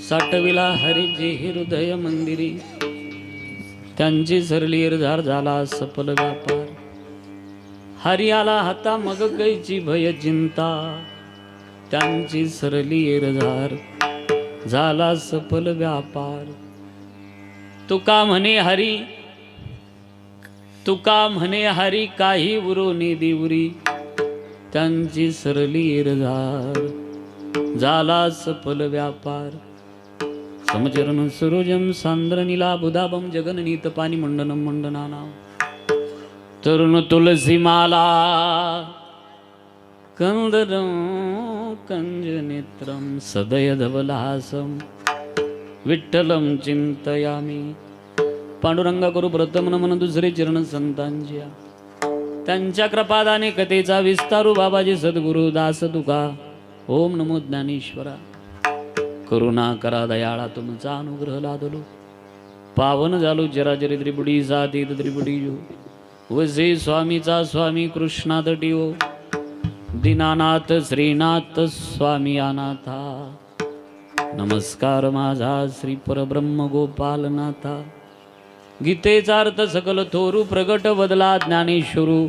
साठविला हरिजी हृदय मंदिरी, त्यांची सरली इरधार झाला सफल व्यापार. हरी आला हाता मग गैची भय चिंता, त्यांची सरली इरधार झाला सफल व्यापार. तुका म्हणे हरी, तुका म्हणे हरी काही उरोनी दिवरी, त्यांची सरली इरधार झाला सफल व्यापार. समचरण सरोजम सांद्र नीला बुधाबम जगननीत पाणी मंडनम मंडनाना, तरुण तुलसी माला कंदरम कंजनेत्रम सदय धवलहासम विठ्ठलम चिंतयामी. पांडुरंगा करू प्रथम नमन दुसरे चरण संतांच्या, त्यांच्या कृपादाने कथेचा विस्तारू बाबाजी सद्गुरु दास तुका. ओम नमो ज्ञानेश्वरा. करुणा करा दयाळा तुमचा अनुग्रह लादलो, पावन झालो जराजरी त्रिपुडी सातीत त्रिपुडी जो. वसे स्वामीचा स्वामी कृष्णात टिओ, दीनानाथ श्रीनाथ स्वामी अनाथा. नमस्कार माझा श्री परब्रह्म गोपालनाथा. गीतेचा अर्थ सकल थोरू प्रगट वदला ज्ञानेश्वरू,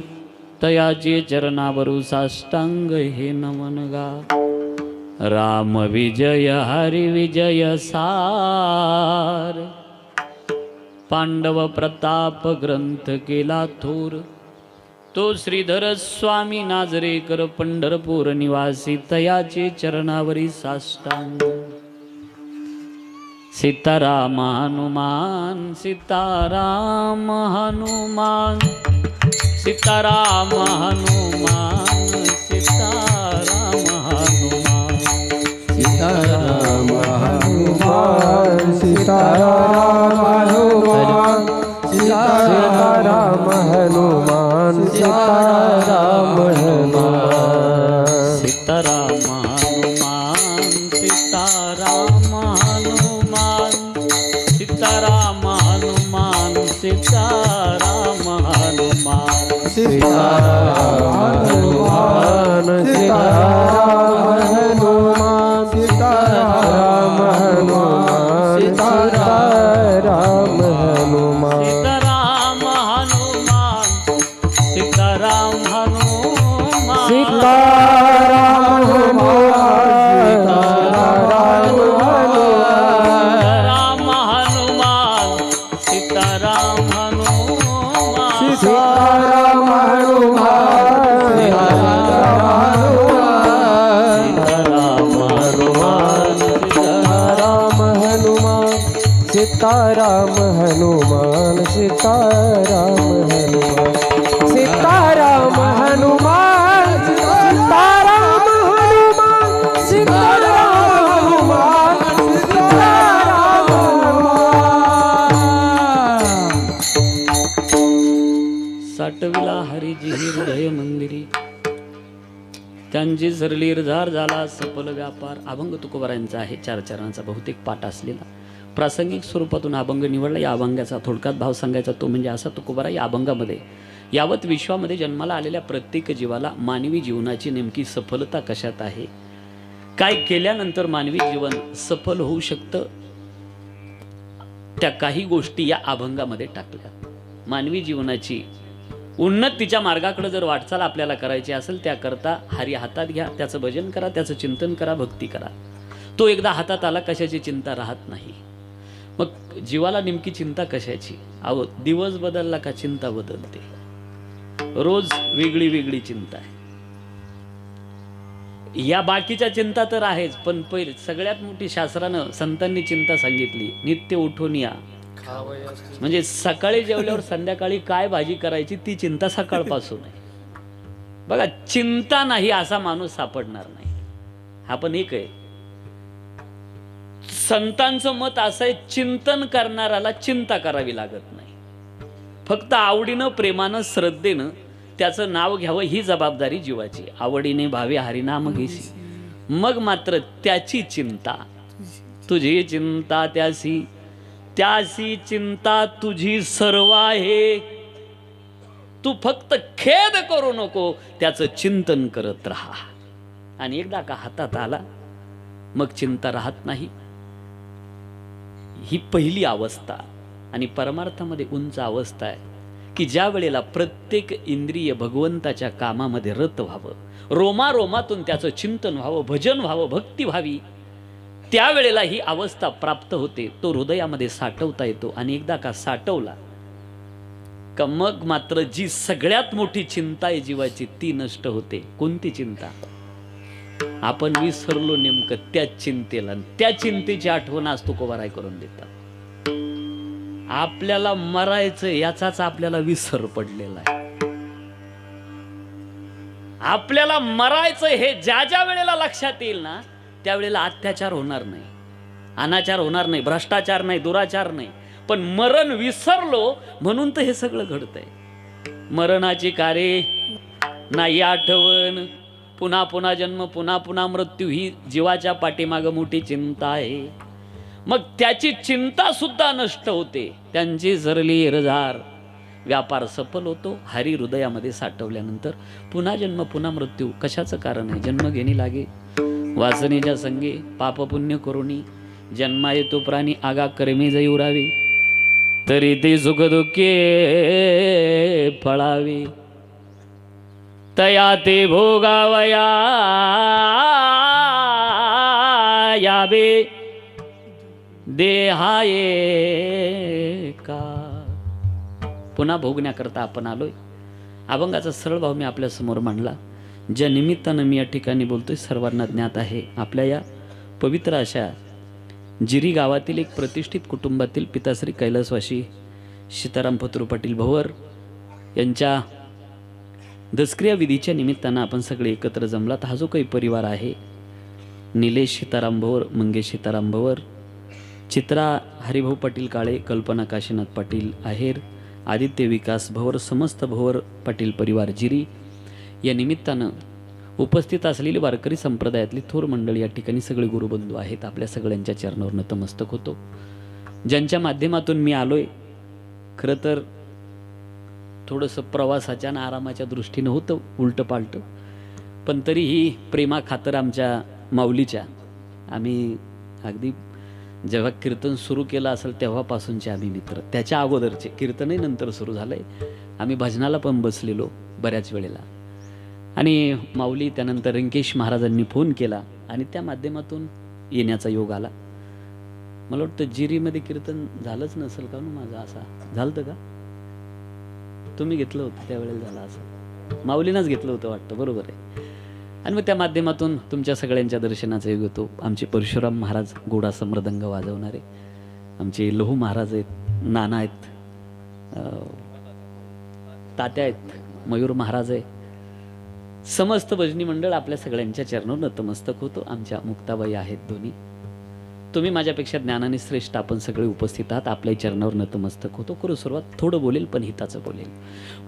तयाचे चरणावरू साष्टांग हे नमन गा. राम विजय हरि विजय सार, पांडव प्रताप ग्रंथ केला थोर. तो श्रीधर स्वामी नाजरेकर पंढरपूर निवासी, तयाचे चरणावरी साष्टांग. सीताराम हनुमान सीताराम हनुमान, सीताराम हनुमान सीताराम हनुमान. सीताराम हनुमान सीताराम हनुमान, सीताराम हनुमान सीताराम हनुमान. सीताराम हनुमान सीताराम हनुमान, सीताराम हनुमान सीताराम हनुमान. सीताराम हनुमान सीताराम हनुमान, सीताराम हनुमान सीताराम हनुमान. सीताराम हनुमान सीताराम हनुमान, सीताराम हनुमान राम हनुमान सीताराम हनुमान. सीताराम हनुमान सीताराम हनुमान, सीताराम हनुमान. सीताराम हनुमान सीताराम हनुमान, सीताराम हनुमान सीताराम हनुमान. साठविला हरिजी हृदय मंदिरी, त्यांची सरली इरधार झाला सफल व्यापार. अभंग तुकोबारांचा आहे, 4 चरणांचा बहुतेक पाठ असलेला. प्रासंगिक स्वरूपातून अभंग निवडला. या अभंगाचा थोडक्यात भाव सांगायचा तो म्हणजे असा. तुकोबारा या अभंगामध्ये यावत विश्वामध्ये जन्माला आलेल्या प्रत्येक जीवाला मानवी जीवनाची नेमकी सफलता कशात आहे, काय केल्यानंतर मानवी जीवन सफल होऊ शकतं, त्या काही गोष्टी या अभंगामध्ये टाकल्या. मानवी जीवनाची उन्नतीच्या मार्गाकडे जर वाटचाल आपल्याला करायची असेल, त्याकरता हरी हातात घ्या, त्याचं भजन करा, त्याचं चिंतन करा, भक्ती करा. तो एकदा हातात आला कशाची चिंता राहत नाही. मग जीवाला नेमकी चिंता कशाची? अहो, दिवस बदलला का चिंता बदलते. रोज वेगळी वेगळी चिंता आहे. या बाकीच्या चिंता तर आहेच, पण पहिले सगळ्यात मोठी शास्त्रानं संतांनी चिंता सांगितली, नित्य उठून या. म्हणजे सकाळी जेवल्यावर संध्याकाळी काय भाजी करायची ती चिंता सकाळपासून आहे. बघा, चिंता नाही असा माणूस सापडणार नाही. हा पण एक आहे. संतांचं मत असं आहे, चिंतन करणाऱ्याला चिंता करावी लागत नाही. फक्त आवडीनं प्रेमानं श्रद्धेनं त्याचं नाव घ्यावं ही जबाबदारी जीवाची. आवडीने भावे हरिनाम घेसी, मग मात्र त्याची चिंता. तुझी चिंता त्यासी, त्यासी चिंता तुझी सर्व आहे. तू फक्त खेद करू नको, त्याचं चिंतन करत राहा. आणि एकदा का हातात आला मग चिंता राहत नाही. ही पहिली अवस्था. आणि परमार्थामध्ये उंच अवस्था आहे की ज्या वेळेला प्रत्येक इंद्रिय भगवंताच्या कामामध्ये रत व्हावं, रोमारोमातून त्याचं चिंतन व्हावं, भजन व्हावं, भक्ती व्हावी, त्यावेळेला ही अवस्था प्राप्त होते. तो हृदयामध्ये साठवता येतो. आणि एकदा का साठवला का मग मात्र जी सगळ्यात मोठी चिंता आहे जीवाची ती नष्ट होते. कोणती चिंता? आपण विसरलो नेमकं त्याच चिंतेला. त्या चिंतेची आठवण आज तुकोबाराय करून देतात. आपल्याला मरायचं याचाच आपल्याला विसर पडलेला आहे. आपल्याला मरायचं हे ज्या ज्या वेळेला लक्षात येईल ना त्यावेळेला अत्याचार होणार नाही, अनाचार होणार नाही, भ्रष्टाचार नाही, दुराचार नाही. पण मरण विसरलो म्हणून तर हे सगळं घडतंय. मरणाची कार्य नाही आठवण, पुन्हा पुन्हा जन्म, पुन्हा पुन्हा मृत्यू ही जीवाच्या पाठीमागं मोठी चिंता आहे. मग त्याची चिंता सुद्धा नष्ट होते. त्यांची झरली इरझार, व्यापार सफल होतो. हरी हृदयामध्ये साठवल्यानंतर पुन्हा जन्म पुन्हा मृत्यू कशाचं कारण आहे? जन्म घेणी लागे वासनेच्या संगे, पाप पुण्य करुणी जन्मा येतो प्राणी, आगा कर्मे जई उरावे, तरी ते सुख दुःखे फळावे, तया ते भोगावया यावे देहाये का. पुन्हा भोगण्याकरता आपण आलोय. अभंगाचा सरळ भाव मी आपल्या समोर मांडला. ज्या निमित्तानं मी या ठिकाणी बोलतोय सर्वांना ज्ञात आहे. आपल्या या पवित्र अशा जिरी गावातील एक प्रतिष्ठित कुटुंबातील पिताश्री कैलासवासी सीताराम पत्रू पाटील भवर यांच्या दसक्रिया विधीच्या निमित्तानं आपण सगळे एकत्र जमलात. हा जो काही परिवार आहे, निलेश सीताराम भवर, मंगेश सीताराम भवर, चित्रा हरिभाऊ पाटील काळे, कल्पना काशीनाथ पाटील आहेर, आदित्य विकास भवर, समस्त भवर पाटील परिवार जिरी या निमित्तानं उपस्थित असलेली वारकरी संप्रदायातली थोर मंडळी या ठिकाणी सगळे गुरुबंधू आहेत. आपल्या सगळ्यांच्या चरणावर नतमस्तक होतो. ज्यांच्या माध्यमातून मी आलोय, खरं तर थोडंसं प्रवासाच्या आणि आरामाच्या दृष्टीनं होतं उलटं पालटं, पण तरीही प्रेमा खातर आमच्या माऊलीच्या आम्ही अगदी जेव्हा कीर्तन सुरू केलं असेल तेव्हापासूनचे आम्ही मित्र. त्याच्या अगोदरचे कीर्तनही नंतर सुरू झालंय. आम्ही भजनाला पण बसलेलो बऱ्याच वेळेला. आणि माऊली त्यानंतर रंकेश महाराजांनी फोन केला आणि त्या माध्यमातून येण्याचा योग आला. मला वाटतं जिरीमध्ये कीर्तन झालंच नसेल का ना माझं? असा झालं का? तुम्ही घेतलं होतं त्यावेळेला झालं असं? माऊलीनंच घेतलं होतं वाटतं, बरोबर आहे. आणि मग त्या माध्यमातून तुमच्या सगळ्यांच्या दर्शनाचा योग होतो. आमचे परशुराम महाराज गोडासा मृदंग वाजवणारे, आमचे लहू महाराज आहेत, नाना आहेत, तात्या आहेत, मयूर महाराज आहे, समस्त भजनी मंडळ आपल्या सगळ्यांच्या चरणावर नतमस्तक होतो. आमच्या मुक्ताबाई आहेत दोन्ही. तुम्ही माझ्यापेक्षा ज्ञानाने श्रेष्ठ आपण सगळे उपस्थित आहात. आपल्या चरणावर नतमस्तक होतो. करू सुरुवात. थोडं बोलेल पण हिताचं बोलेल.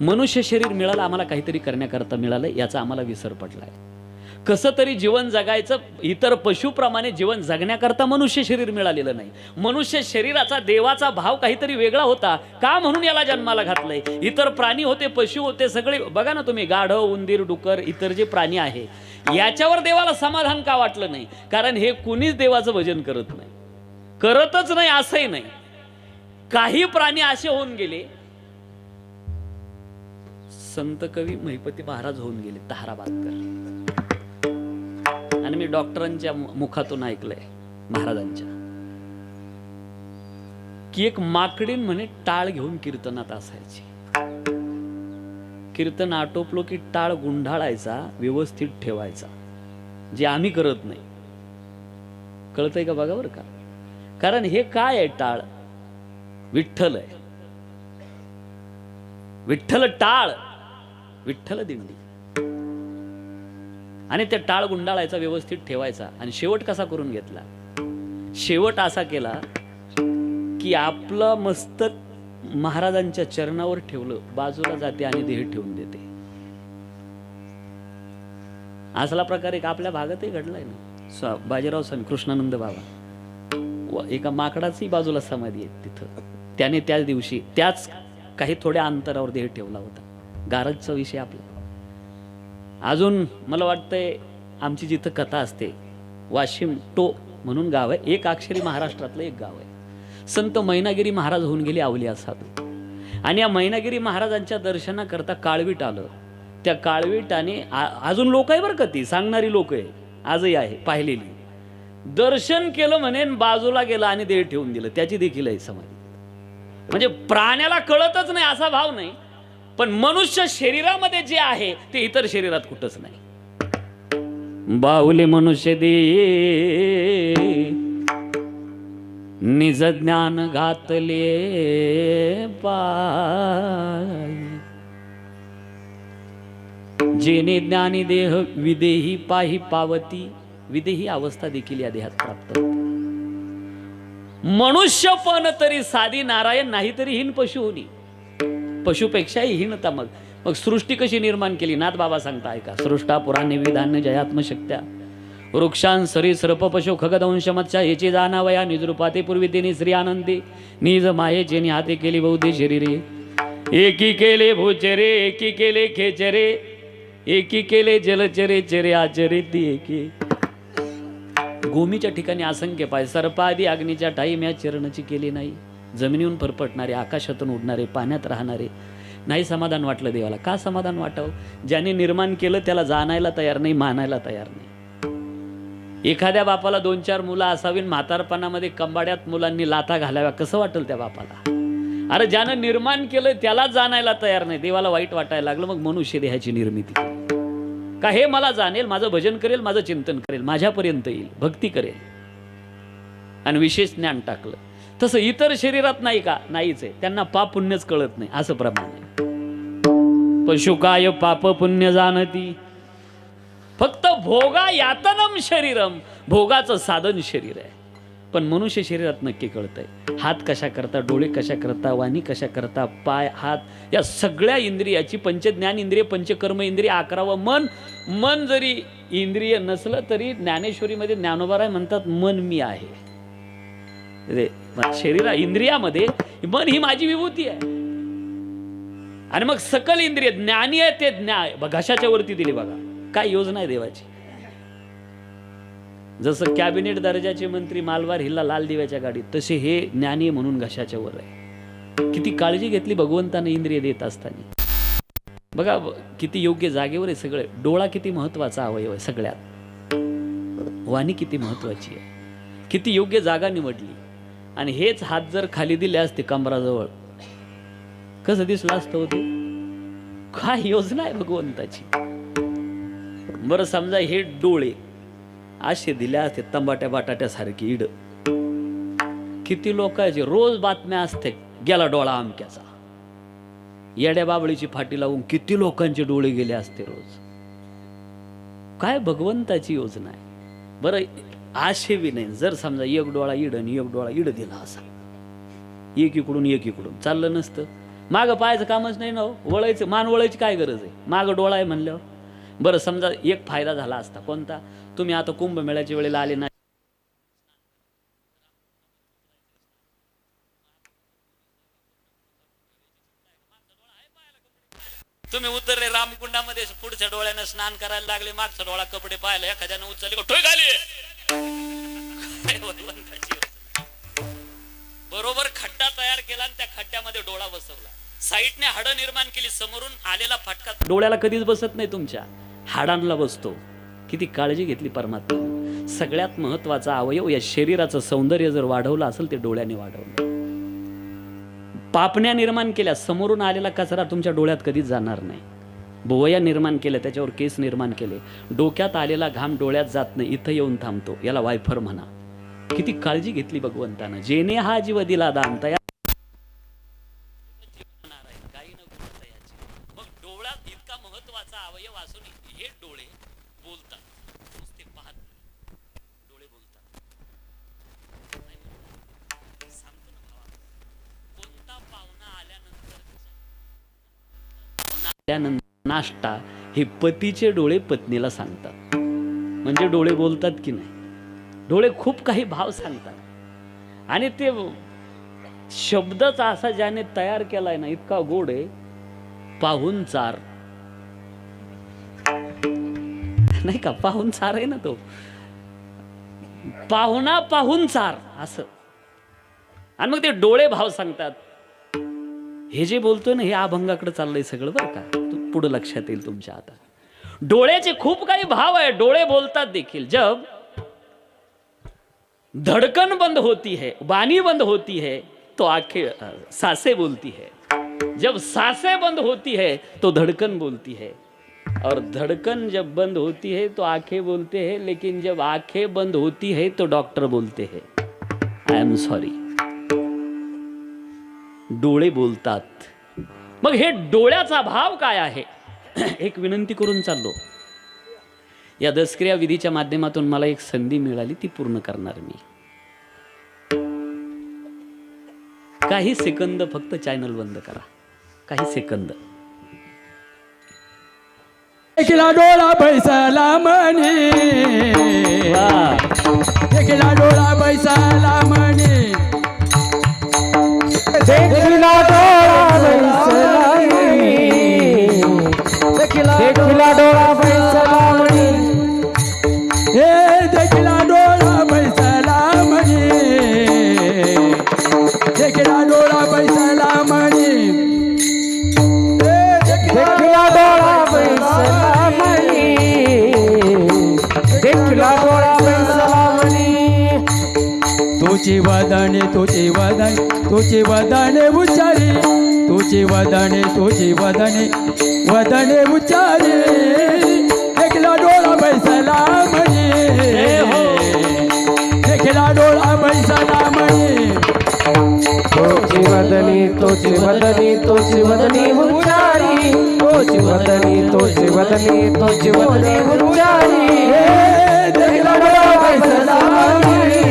मनुष्य शरीर मिळालं आम्हाला, काहीतरी करण्याकरता मिळालं, याचा आम्हाला विसर पडलाय. कसं तरी जीवन जगायचं, इतर पशुप्रमाणे जीवन जगण्याकरता मनुष्य शरीर मिळालेलं नाही. मनुष्य शरीराचा देवाचा भाव काहीतरी वेगळा होता का, म्हणून याला जन्माला घातलंय. इतर प्राणी होते, पशु होते, सगळे बघा ना तुम्ही, गाढव, उंदीर, डुकर, इतर जे प्राणी आहे, याच्यावर देवाला समाधान का वाटलं नाही? कारण हे कुणीच देवाचं भजन करत नाही, करतच नाही असंही नाही. काही प्राणी असे होऊन गेले, संत कवी महिपती महाराज होऊन गेले, ताहराबादकर. आणि मी डॉक्टरांच्या मुखातून ऐकलंय महाराजांच्या की एक माकडीन म्हणे टाळ घेऊन कीर्तनात असायची. कीर्तन आटोपलो की टाळ गुंढाळायचा, व्यवस्थित ठेवायचा, जे आम्ही करत नाही. कळतंय का बघा बरं का? कारण हे काय आहे? टाळ विठ्ठल आहे. विठ्ठल टाळ, विठ्ठल दिंडी. आणि ते टाळ गुंडाळायचा, व्यवस्थित ठेवायचा. आणि शेवट कसा करून घेतला? शेवट असा केला की आपलं मस्तक महाराजांच्या चरणावर ठेवलं, बाजूला जाते आणि देह ठेवून देते. असला प्रकार एक आपल्या भागातही घडलाय ना. बाजीराव स्वामी, कृष्णानंद बाबा, एका माकडाची बाजूला समाधी आहे तिथं. त्याने त्याच दिवशी, त्याच काही थोड्या अंतरावर देह ठेवला होता. गारजचा विषय आपला. अजून मला वाटतंय आमची जिथं कथा असते, वाशिम टो म्हणून गाव आहे, एक अक्षरी महाराष्ट्रातलं एक गाव आहे. संत मैनागिरी महाराज होऊन गेले अवलिया साधू. आणि या मैनागिरी महाराजांच्या दर्शनाकरता काळवीट आलं. त्या काळवीटाने अजून लोक आहे बरं का, ती सांगणारी लोक आहे, आजही आहे पाहिलेली. दर्शन केलं म्हणे, बाजूला गेलं आणि देह ठेवून दिलं. त्याची देखील आहे समाधी. म्हणजे प्राण्याला कळतच नाही असा भाव नाही, पण मनुष्य शरीरामध्ये जे आहे ते इतर शरीरात कुठंच नाही. बाहुले मनुष्य दे निज ज्ञान घातले पाय, जेने ज्ञानी देह विदेही पाही पावती. विदेही अवस्था देखील या देहात प्राप्त होते. मनुष्य पण तरी साधी नारायण नाही तरी हीन पशु होनी. पशुपेक्षाही हीनता. मग सृष्टी कशी निर्माण केली? नाथ बाबा सांगता ऐका. सृष्टा पुराणे विधान्य जयात्मशक्त्या वृक्षां सरी सर्प पशु खगदंश मत्स्या याची जाणावया निजरूपाते पूर्वी तिने श्री आनंदी निज माये जेने हाते केली बहुते शरीरे. एकी केले भूचरे एकी केले खेचरे एकी केले जलचरे चरे आचरे ती एकी. भूमीच्या ठिकाणी असंख्य पाय, सर्पादी अग्नीच्या ठाई म्या चरणची केली नाही. जमिनीहून फरफटणारे, आकाशातून उडणारे, पाण्यात राहणारे. नाही समाधान वाटलं देवाला. का समाधान वाटावं? ज्याने निर्माण केलं त्याला जाणायला तयार नाही, मानायला तयार नाही. एखाद्या बापाला 2-4 मुलं असावी, म्हातारपणामध्ये कंबाड्यात मुलांनी लाथा घालाव्या, कसं वाटेल त्या बापाला? अरे ज्यानं निर्माण केलं त्यालाच जाणायला तयार नाही. देवाला वाईट वाटायला लागलं. मग मनुष्य देहाची निर्मिती केली. का हे मला जाणेल, माझं भजन करेल, माझं चिंतन करेल, माझ्यापर्यंत येईल, भक्ती करेल आणि विशेष ज्ञान टाकलं. तसं इतर शरीरात नाही का? नाहीच आहे. त्यांना पाप पुण्यच कळत नाही. असं प्रमाण आहे. पशु काय पाप पुण्य जाणती, फक्त भोगा यातनम शरीरम. भोगाचं साधन शरीर आहे. पण मनुष्य शरीरात नक्की कळतंय. हात कशा करता, डोळे कशा करता, वाणी कशा करता, पाय हात या सगळ्या इंद्रियाची पंचज्ञान इंद्रिय, पंचकर्म इंद्रिय, 11वं मन. मन जरी इंद्रिय नसलं तरी ज्ञानेश्वरीमध्ये ज्ञानोबाराय म्हणतात मन मी आहे. शरीरा इंद्रियामध्ये मन ही माझी विभूती आहे. आणि मग सकल इंद्रिय ज्ञानी आहे ते ज्ञान घशाच्या वरती दिली. बघा काय योजना आहे देवाची. जसं कॅबिनेट दर्जाचे मंत्री मालवार हिला लाल दिव्याच्या गाडीत, तसे हे ज्ञानी म्हणून घशाच्या वर आहे. किती काळजी घेतली भगवंताने इंद्रिय देत असताना. बघा किती योग्य जागेवर आहे सगळे. डोळा किती महत्वाचा अवयव आहे सगळ्यात. वाणी किती महत्वाची आहे. किती योग्य जागा निवडली. आणि हेच हात जर खाली दिले असते कमराजवळ, कसं दिसलं असतं होते? काय योजना आहे भगवंताची. बरं समजा हे डोळे असे दिले असते तंबाट्या बाटाट्यासारखी इड, किती लोकांची रोज बातम्या असते गेला डोळा आमक्याचा. येड्या बाबळीची फाटी लावून किती लोकांचे डोळे गेले असते रोज. काय भगवंताची योजना आहे. बरं आशे बी नाही. जर समजा एक डोळा इड आणि एक डोळा इड दिला असा, एक इकडून चाललं नसतं. मागं पाहायचं कामच नाही ना. वळायचं, मान वळायची काय गरज आहे? मागं डोळा आहे म्हणल्यावर. बरं समजा एक फायदा झाला असता. कोणता? तुम्ही आता कुंभमेळ्याच्या वेळेला आले ना, तुम्ही उतरले रामकुंडामध्ये, पुढच्या डोळ्यानं स्नान करायला लागले, मागचा डोळा कपडे पाहायला एखाद्यानं उचलले, ठोय घाली. बरोबर खड्डा तयार केला आणि त्या खड्ड्यामध्ये डोळा बसवला. साईडने हाडं निर्माण केली. समोरून आलेला फटका डोळ्याला कधीच बसत नाही, तुमच्या हाडांना बसतो. किती काळजी घेतली परमात्मा. सगळ्यात महत्वाचा अवयव या शरीराचं सौंदर्य जर वाढवलं असेल ते डोळ्याने वाढवलं. पापण्या निर्माण केल्या, समोरून आलेला कचरा तुमच्या डोळ्यात कधीच जाणार नाही. भुवया निर्माण केल्या, त्याच्यावर केस निर्माण केले, डोक्यात आलेला घाम डोळ्यात जात नाही, इथं येऊन थांबतो. याला वायफर म्हणा. किती काळजी घेतली भगवंतानं. जेने हा जीव दिला दान तया. मग डोळ्यात इतका महत्वाचा अवयव असून हे डोळे बोलतात. नुसते पाहत डोळे बोलतात. सांगतो ना भावा, कोणता पाहुणा आल्यानंतर नाश्ता हे पतीचे डोळे पत्नीला सांगतात. म्हणजे डोळे बोलतात की नाही? डोळे खूप काही भाव सांगतात. आणि ते शब्दच असा ज्याने तयार केलाय ना, इतका गोड आहे. पाहुणचार नाही का? पाहुणचार आहे ना तो. पाहुणा पाहुणचार असं. आणि मग ते डोळे भाव सांगतात. हे जे बोलतोय ना हे अभंगाकडे चाललंय सगळं बरं का, पुढे लक्षात येईल तुमच्या. आता डोळ्याचे खूप काही भाव आहे, डोळे बोलतात देखील. जब धड़कन बंद होती है, वाणी बंद होती है, तो आंखें सांसें बोलती है. जब सांसें बंद होती है तो धड़कन बोलती है, और धड़कन जब बंद होती है तो आंखें बोलते हैं, लेकिन जब आंखें बंद होती है तो डॉक्टर बोलते हैं आई एम सॉरी. डोळे बोलतात. मग हे डोळ्याचा भाव काय आहे? एक विनंती करून चाललो. या दसक्रिया विधीच्या माध्यमातून मला एक संधी मिळाली, ती पूर्ण करणार मी. काही सेकंद फक्त चॅनल बंद करा, काही सेकंद. देखला डोळा बैसाला म्हणे, देखला डोळा बैसाला म्हणे, देखला डोळा बैसला म्हणे, देखला डोळा बैसला म्हणे, हे देखला डोळा बैसाला म्हणे, देखला डोळा बैसाला म्हणे, देखला डोळा बैसला म्हणे, देखला डोळा बैसला म्हणे. तुझी वदने तुझी वदने तुझी वदने उच्चारी, तुझी वदने तुझी वदने वदने उच्चारी, देखला डोळा बैसला म्हणे, देखला डोळा बैसला म्हणे. तोची वदनी तोची वदनी तोची वदनी उच्चारी, तोची वदनी तोची वदनी तोची वदनी उच्चारी, देखला डोळा बैसला म्हणे,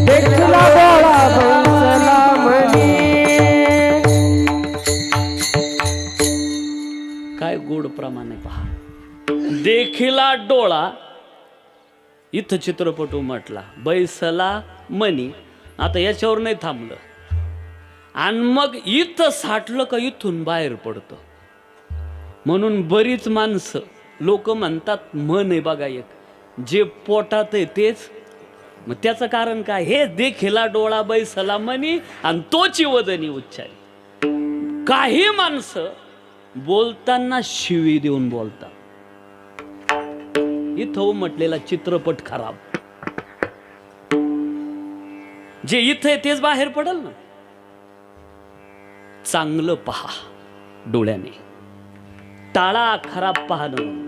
देखला डोळा बैसला म्हणे. काय गोड प्रमाण आहे पहा. देखिला डोळा, इथं चित्रपट उमटला, बैसला मनी. आता याच्यावर नाही थांबलं, आणि मग इथं साठलं का इथून बाहेर पडतं. म्हणून बरीच माणसं लोक म्हणतात, मन आहे बघा एक, जे पोटात आहे तेच. मग त्याचं कारण काय? हे देखिला डोळा बैसला मनी आणि तोची वदनी उच्चारी. काही माणसं बोलताना शिवी देऊन बोलतात. इथं म्हटलेला चित्रपट खराब. जे इथे तेच बाहेर पडल ना. चांगलं पहा डोळ्याने, टाळा खराब पाहणं.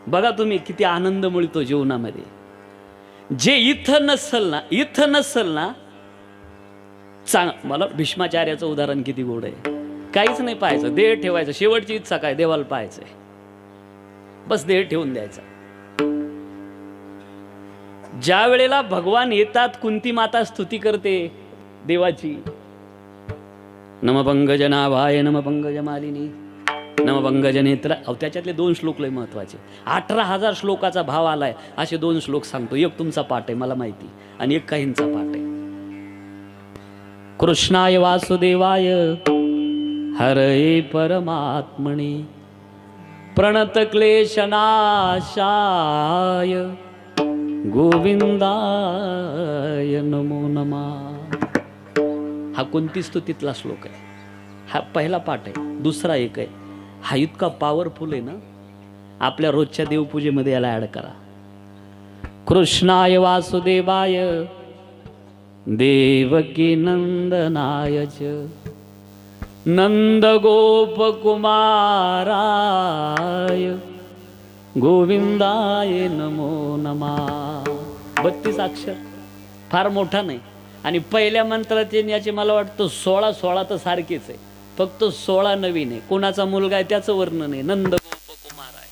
बघा तुम्ही किती आनंद मिळतो जीवनामध्ये. जे इथं नसल ना मला भीष्माचार्याचं उदाहरण किती गोड आहे. काहीच नाही पाहायचं, देह ठेवायचं. शेवटची इच्छा काय? देवाला पाहायचंय, बस देह ठेवून द्यायचा. ज्या वेळेला भगवान येतात, कुंती माता स्तुती करते देवाची, नम पंकजनाभाय नम पंकजमालिनी नम पंकजनेत्र. त्याच्यातले 2 श्लोक लय महत्वाचे. 18,000 श्लोकाचा भाव आलाय, असे 2 श्लोक सांगतो. एक तुमचा पाठ आहे मला माहिती, आणि एक काहींचा पाठ आहे. कृष्णाय वासुदेवाय हरये परमात्मने प्रणत क्लेशनाशाय गोविंदाय नमो नमः. हा कुंती स्तुतीतला श्लोक आहे. हा पहिला पाठ आहे. दुसरा एक आहे, हा इतका पॉवरफुल आहे ना, आपल्या रोजच्या देवपूजेमध्ये याला ऍड करा. कृष्णाय वासुदेवाय देवकी नंदनाय च नंद गोप कुमाराय गोविंदाय नमो नमः. 32 अक्षर, फार मोठा नाही. आणि पहिल्या मंत्रात याचे मला वाटतं 16 तर सारखेच आहे, फक्त 16 नवीन आहे. कोणाचा मुलगा आहे त्याचं वर्णन आहे. नंद गोप कुमार आहे,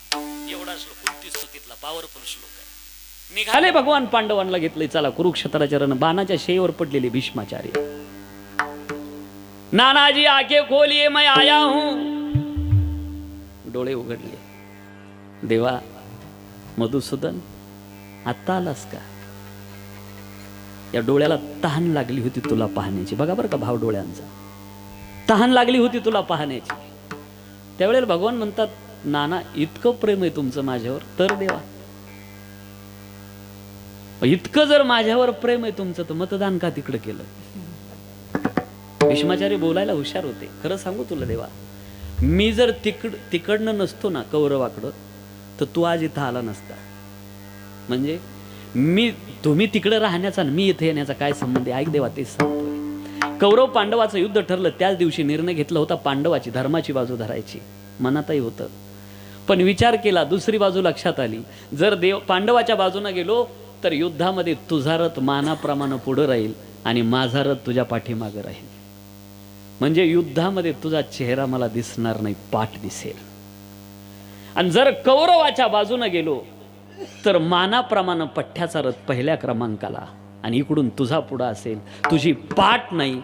एवढा श्लोक कुंती स्तुतीतला पॉवरफुल श्लोक आहे. निघाले भगवान, पांडवांना घेतले. चला कुरुक्षेत्राच्या रण, बाणाच्या शेवर पडलेले भीष्माचार्य. नानाजी आंखें खोलिए मैं आया हूं. डोळे उघडले. देवा मधुसूदन आता आलास का? या डोळ्याला तहान लागली होती तुला पाहण्याची. बघा बरं का भाव डोळ्यांचा. तहान लागली होती तुला पाहण्याची. त्यावेळेला भगवान म्हणतात, नाना इतकं प्रेम आहे तुमचं माझ्यावर, तर देवा इतकं जर माझ्यावर प्रेम आहे तुमचं तर मतदान का तिकडे केलं? भीष्माचार्य बोलायला हुशार होते. खरं सांगू तुला देवा, मी जर तिकडनं नसतो ना कौरवाकडं, तर तू आज इथं आला नसता. म्हणजे तुम्ही तिकडे राहण्याचा मी इथे येण्याचा काय संबंध आहे? ऐक देवा, तेच सांगतोय. कौरव पांडवाचं युद्ध ठरलं त्याच दिवशी निर्णय घेतला होता पांडवाची, धर्माची बाजू धरायची. मनातही होतं, पण विचार केला, दुसरी बाजू लक्षात आली. जर पांडवाच्या बाजूने गेलो तर युद्धामध्ये तुझा रथ मानाप्रमाणे पुढे राहील आणि माझा रथ तुझ्या पाठीमागे राहील. म्हणजे युद्धामध्ये तुझा चेहरा मला दिसणार नाही, पाठ दिसेल. आणि जर कौरवाच्या बाजूने गेलो तर मानाप्रमाणे पठ्ठ्याचा रथ पहिल्या क्रमांकाला आणि इकडून तुझा पुढा असेल, तुझी पाठ नाही,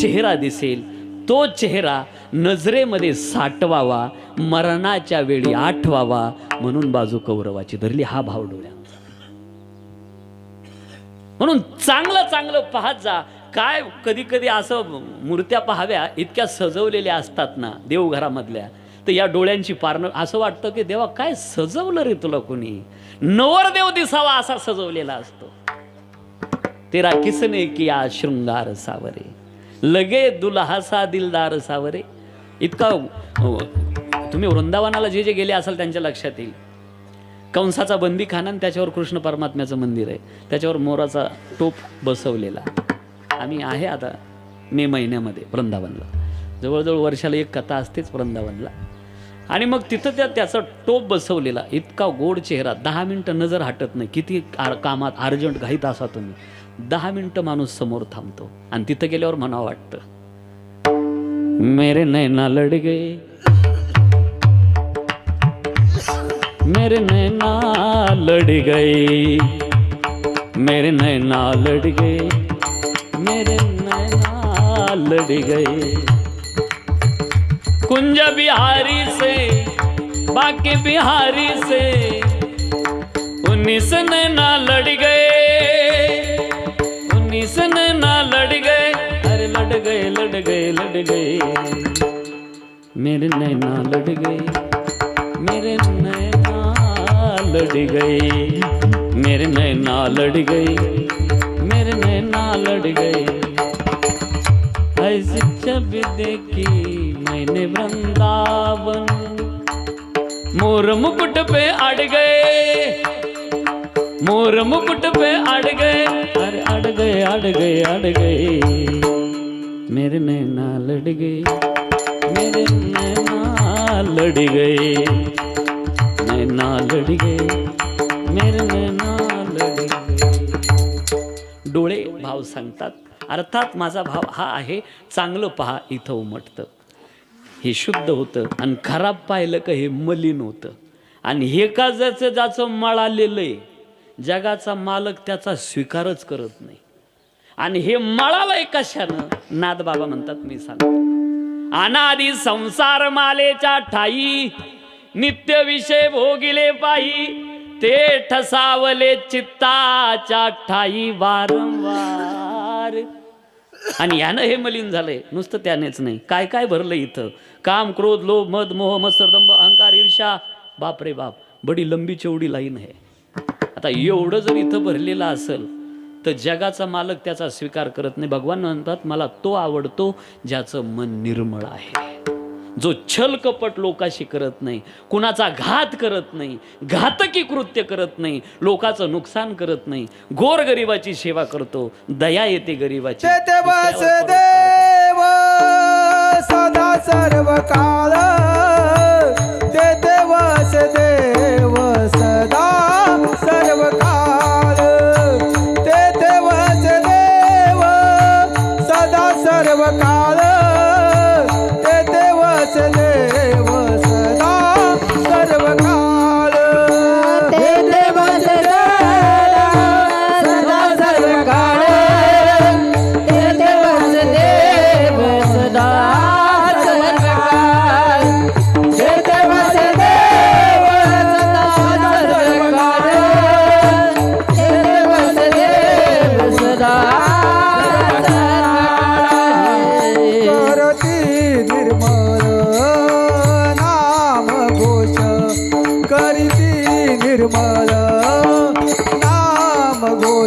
चेहरा दिसेल. तो चेहरा नजरेमध्ये साठवावा, मरणाच्या वेळी आठवावा, म्हणून बाजू कौरवाची धरली. हा भाव डोळ्यांचा. म्हणून चांगलं चांगलं पाहत जा. काय कधी कधी असं मूर्त्या पाहाव्या इतक्या सजवलेल्या असतात ना देवघरामधल्या, तर या डोळ्यांची पारणं असं वाटतं की देवा काय सजवलं रे तुला कोणी. नवरदेव दिसावा असा सजवलेला असतो. तेरा किसने किया शृंगार सावरे, लगे दुल्हा सा दिलदार सावरे. इतका तुम्ही वृंदावनाला जे जे गेले असाल त्यांच्या लक्षात येईल. कंसाचा बंदीखाना आणि त्याच्यावर कृष्ण परमात्म्याचं मंदिर आहे, त्याच्यावर मोराचा टोप बसवलेला. आम्ही आहे आता मे महिन्यामध्ये वृंदावनला, जवळजवळ वर्षाला एक कथा असतेच वृंदावनला. आणि मग तिथं त्याचा टोप बसवलेला. इतका गोड चेहरा, 10 मिनिटं नजर हटत नाही. किती कामात अर्जंट घाईत असा तुम्ही, 10 मिनिटं माणूस समोर थांबतो. आणि तिथं गेल्यावर म्हणावं वाटतं, मेरे नैना लड गए, मेरे नैना लड गए, मेरे नैना लड गए, मेरे नैना लड गए. कुंज बिहारी से बाकी बिहारी से 19 नैना लड़ गए, 19 नैना लड़ गए. अरे लड़ गए लड़ गए लड़ गए, मेरे नैना लड़ गए, मेरे नैना लड़ गए, मेरे नैना लड़ गए, मेरे नैना लड़ गए. ऐसी छवि देखी मैंने वृंदावन, मोर मुकुट पे अड़ गए, मोर मुकुट पे अड़ गए. अरे अड़ गए अड़ गए अड़ गए, मेरे नैना लड़ गए, मेरे नैना लड़ गए, नैना लड़ गए, मेरे नैना लड़ गए. डोळे भाव सांगतात. अर्थात माझा भाव हा आहे, चांगलं पहा इथं उमटतं, हे शुद्ध होतं. आणि खराब पाहिलं का हे मलिन होतं. आणि हे का ज्याचं मळालेलं आहे, जगाचा मालक त्याचा स्वीकारच करत नाही. आणि हे मळालंय कशानं? नाथ बाबा म्हणतात, मी सांगतो, अनादि संसार मालेच्या ठाई नित्य विषय भोगिले पायी, ते ठसावले चित्ताच्या ठाई वारंवार. आणि यानं हे मलिन झालंय. नुसतं त्यानेच नाही, काय काय भरलं इथं. काम, क्रोध, लोभ, मद, मोह, मत्सर, दंभ, अहंकार, ईर्ष्या. बाप रे बाप, बडी लंबी चौडी लाईन आहे. आता एवढं जर इथं भरलेलं असेल तर जगाचा मालक त्याचा स्वीकार करत नाही. भगवान म्हणतात, मला तो आवडतो ज्याचं मन निर्मळ आहे, जो छल कपट लोकाशी करत नाही, कुणाचा घात करत नाही, घातकी कृत्य करत नाही, लोकांचं नुकसान करत नाही, गोर गरिबाची सेवा करतो, दया येते गरिबाची. ते वासुदेव सदा सर्व काळ, ते वासुदेव सदा सर्व काळ, ते वासुदेव सदा सर्व काळ, ते वासुदेव सदा सर्व काळ, ते वासुदेव सदा सर्व काळ, ते वासुदेव सदा सर्व काळ, ते वासुदेव सदा सर्व काळ, ते वासुदेव सदा करती निर्मळ नाम घोष, करती निर्मळ नाम घोष.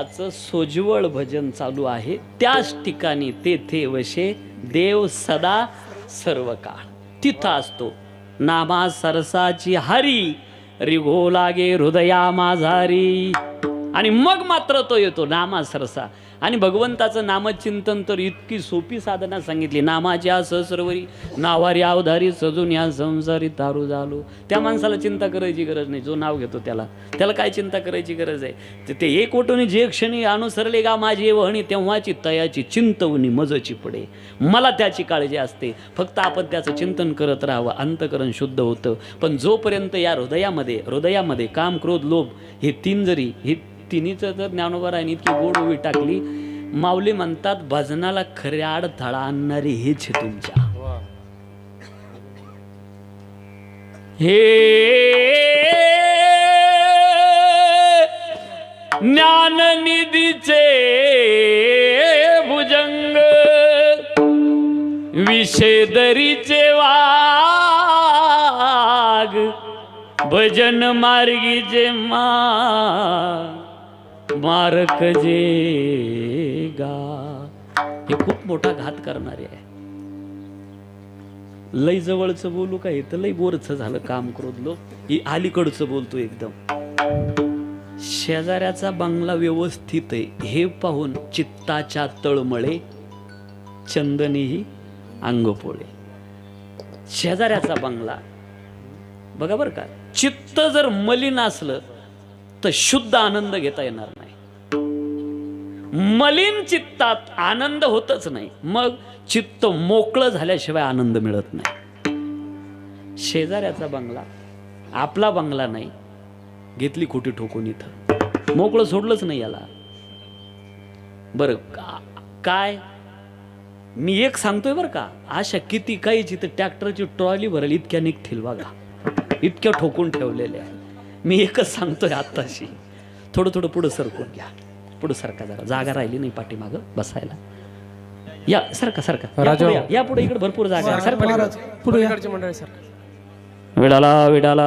भगवंताचं सोज्वळ भजन चालू आहे. त्याच ठिकाणी तेथे वशे देव सदा सर्व काळ तिथं असतो. नामा सरसाची हरी रिघो लागे हृदया माझारी. आणि मग मात्र तो येतो नामा सरसा. आणि भगवंताचं नामचिंतन तर इतकी सोपी साधना सांगितली. नामाच्या सहस्रवरी नावारी अवधारी सजून या संसारी तारू झालो. त्या माणसाला चिंता करायची गरज नाही जो नाव घेतो त्याला काय चिंता करायची गरज आहे. ते एक वटून जे क्षणी अनुसरले गा माझी वहणी तेव्हाची तयाची चिंतवणी मजची पडे. मला त्याची काळजी असते. फक्त आपण त्याचं चिंतन करत राहावं. अंतकरण शुद्ध होतं. पण जोपर्यंत या हृदयामध्ये काम क्रोध लोभ हे तिन्हीचं जर ज्ञानोबरायने इतकी गोड ओवी टाकली. माऊली म्हणतात भजनाला खऱ्या अडथळा आणणारे हेच तुमच्या. हे ज्ञाननिधीचे भुजंग विषेदरीचे वाघ भजन मार्गीचे मारक जे गा. हे खूप मोठा घात करणारे आहे. लय जवळचं बोलू काय तर लय बोरचं झालं काम क्रोध लोक. ही अलीकडचं बोलतो एकदम. शेजाऱ्याचा बंगला व्यवस्थित आहे हे पाहून चित्ताच्या तळमळे चंदनीही अंगपोळे. शेजाऱ्याचा बंगला बघा बरं का. चित्त जर मलिन असलं तर शुद्ध आनंद घेता येणार नाही. मलिन चित्तात आनंद होतच नाही. मग चित्त मोकळं झाल्याशिवाय आनंद मिळत नाही. शेजाऱ्याचा बंगला आपला बंगला नाही. घेतली खोटी ठोकून इथं मोकळं सोडलंच नाही याला. बरं काय मी एक सांगतोय बरं का. अशा किती काही जिथं ट्रॅक्टरची ट्रॉली भरेल इतक्या निघतील बघा. इतक्या ठोकून ठेवलेल्या आहे. मी एकच सांगतोय आत्ताशी. थोडं पुढं सरकून घ्या. पुढं सरका जरा. जागा राहिली नाही पाठीमागं बसायला. या सरका या पुढे इकडे भरपूर जागा आहे. पुढे मंडळी सर. विडाला विडाला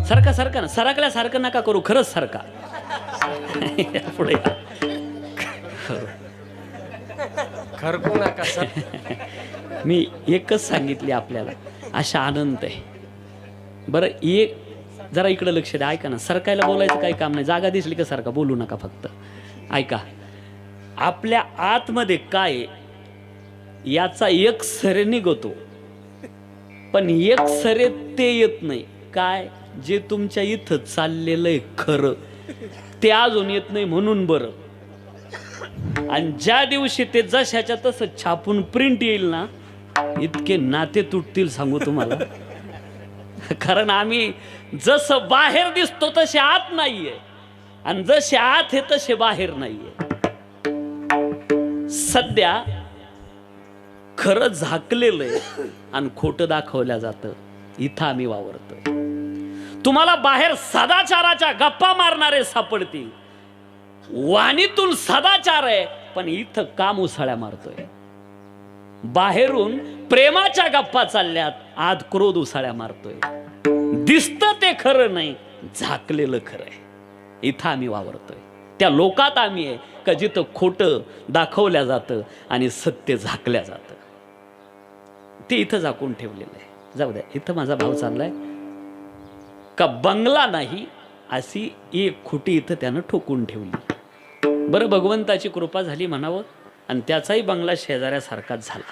सरका ना. सरकल्यासारखं नका करू. खरंच सरका. पुढे खरकू नका सर. मी एकच सांगितली आपल्याला. अशा आनंद आहे. बरं एक जरा इकडं लक्ष द्या. ऐका ना. सरकायला बोलायचं काही काम नाही. जागा दिसली का सारखा बोलू नका. फक्त ऐका. आपल्या आतमध्ये काय याचा एक सरे निघतो. पण एक सरे ते येत नाही. काय जे तुमच्या इथं चाललेलं आहे खरं ते अजून येत नाही म्हणून बरं. आणि ज्या दिवशी ते जशाच्या तसं छापून प्रिंट येईल ना इतके नाते तुटतील सांगू तुम्हाला. कारण आम्ही जसं बाहेर दिसतो तसे आत नाहीये आणि जसे आत हे तसे बाहेर नाहीये. सध्या खरं झाकलेलं आहे आणि खोटं दाखवल्या जातं. इथं आम्ही वावरतोय. तुम्हाला बाहेर सदाचाराच्या गप्पा मारणारे सापडतील. वाणीतून सदाचार आहे पण इथं काम उसळ्या मारतोय. बाहेरून प्रेमाच्या गप्पा चालल्यात आत क्रोध उसळ्या मारतोय. दिसतं ते खरं नाही झाकलेलं खरं आहे. इथं आम्ही वावरतोय. त्या लोकात आम्ही आहे का जिथं खोटं दाखवल्या जातं आणि सत्य झाकल्या जातं. ते इथं झाकून ठेवलेलं आहे. जाऊ द्या. इथं माझा भाव चाललाय का बंगला नाही अशी एक खुटी इथं त्यानं ठोकून ठेवली. बरं भगवंताची कृपा झाली म्हणावं आणि त्याचाही बंगला शेजाऱ्यासारखाच झाला.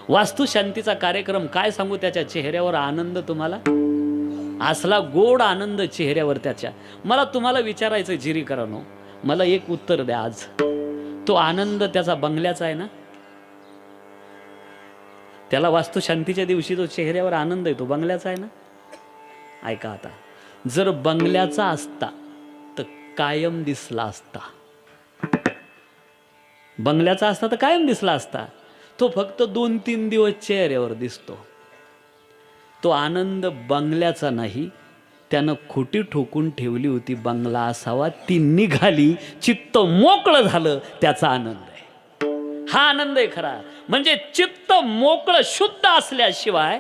वास्तुशांतीचा कार्यक्रम काय सांगू. त्याच्या चेहऱ्यावर आनंद तुम्हाला असला गोड आनंद चेहऱ्यावर त्याच्या. मला तुम्हाला विचारायचं जिरीकरांनो मला एक उत्तर द्या आज. तो आनंद त्याचा बंगल्याचा आहे ना. त्याला वास्तुशांतीच्या दिवशी जो चेहऱ्यावर आनंद आहे तो बंगल्याचा आहे ना. ऐका आता. जर बंगल्याचा असता तर कायम दिसला असता. बंगल्याचा असता तर कायम दिसला असता. तो फक्त 2-3 दिवस चेहऱ्यावर दिसतो. तो आनंद बंगल्याचा नाही. त्यानं खोटी ठोकून ठेवली होती बंगला असावा ती निघाली. चित्त मोकळं झालं त्याचा आनंद आहे. हा आनंद आहे खरा. म्हणजे चित्त मोकळं शुद्ध असल्याशिवाय,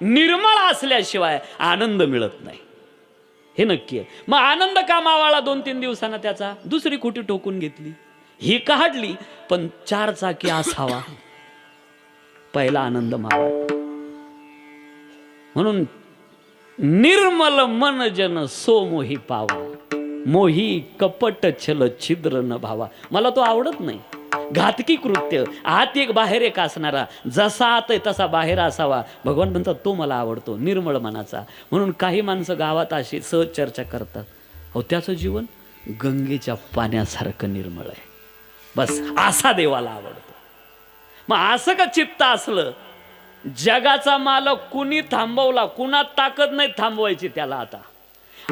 निर्मळ असल्याशिवाय आनंद मिळत नाही, हे नक्की आहे. मग आनंद का मावाळा 2-3 दिवसांना त्याचा? दुसरी कुठे टोकून घेतली, ही काढली, पण 4 चाकी असावा, पहिला आनंद मावा. म्हणून निर्मल मन जन सो मोही पावा, मोही कपट छल छिद्र न भावा. मला तो आवडत नाही. घातकी कृत्य, आत एक बाहेर एक असणारा, जसा आत आहे तसा बाहेर असावा. भगवान म्हणतात तो मला आवडतो, निर्मळ मनाचा. म्हणून काही माणसं गावात अशी सहज चर्चा करतात, अहो त्याचं जीवन गंगेच्या पाण्यासारखं निर्मळ आहे, बस असा देवाला आवडतो. मग असं का चित्त असलं, जगाचा मालक कुणी थांबवला, कुणात ताकद नाही थांबवायची त्याला. आता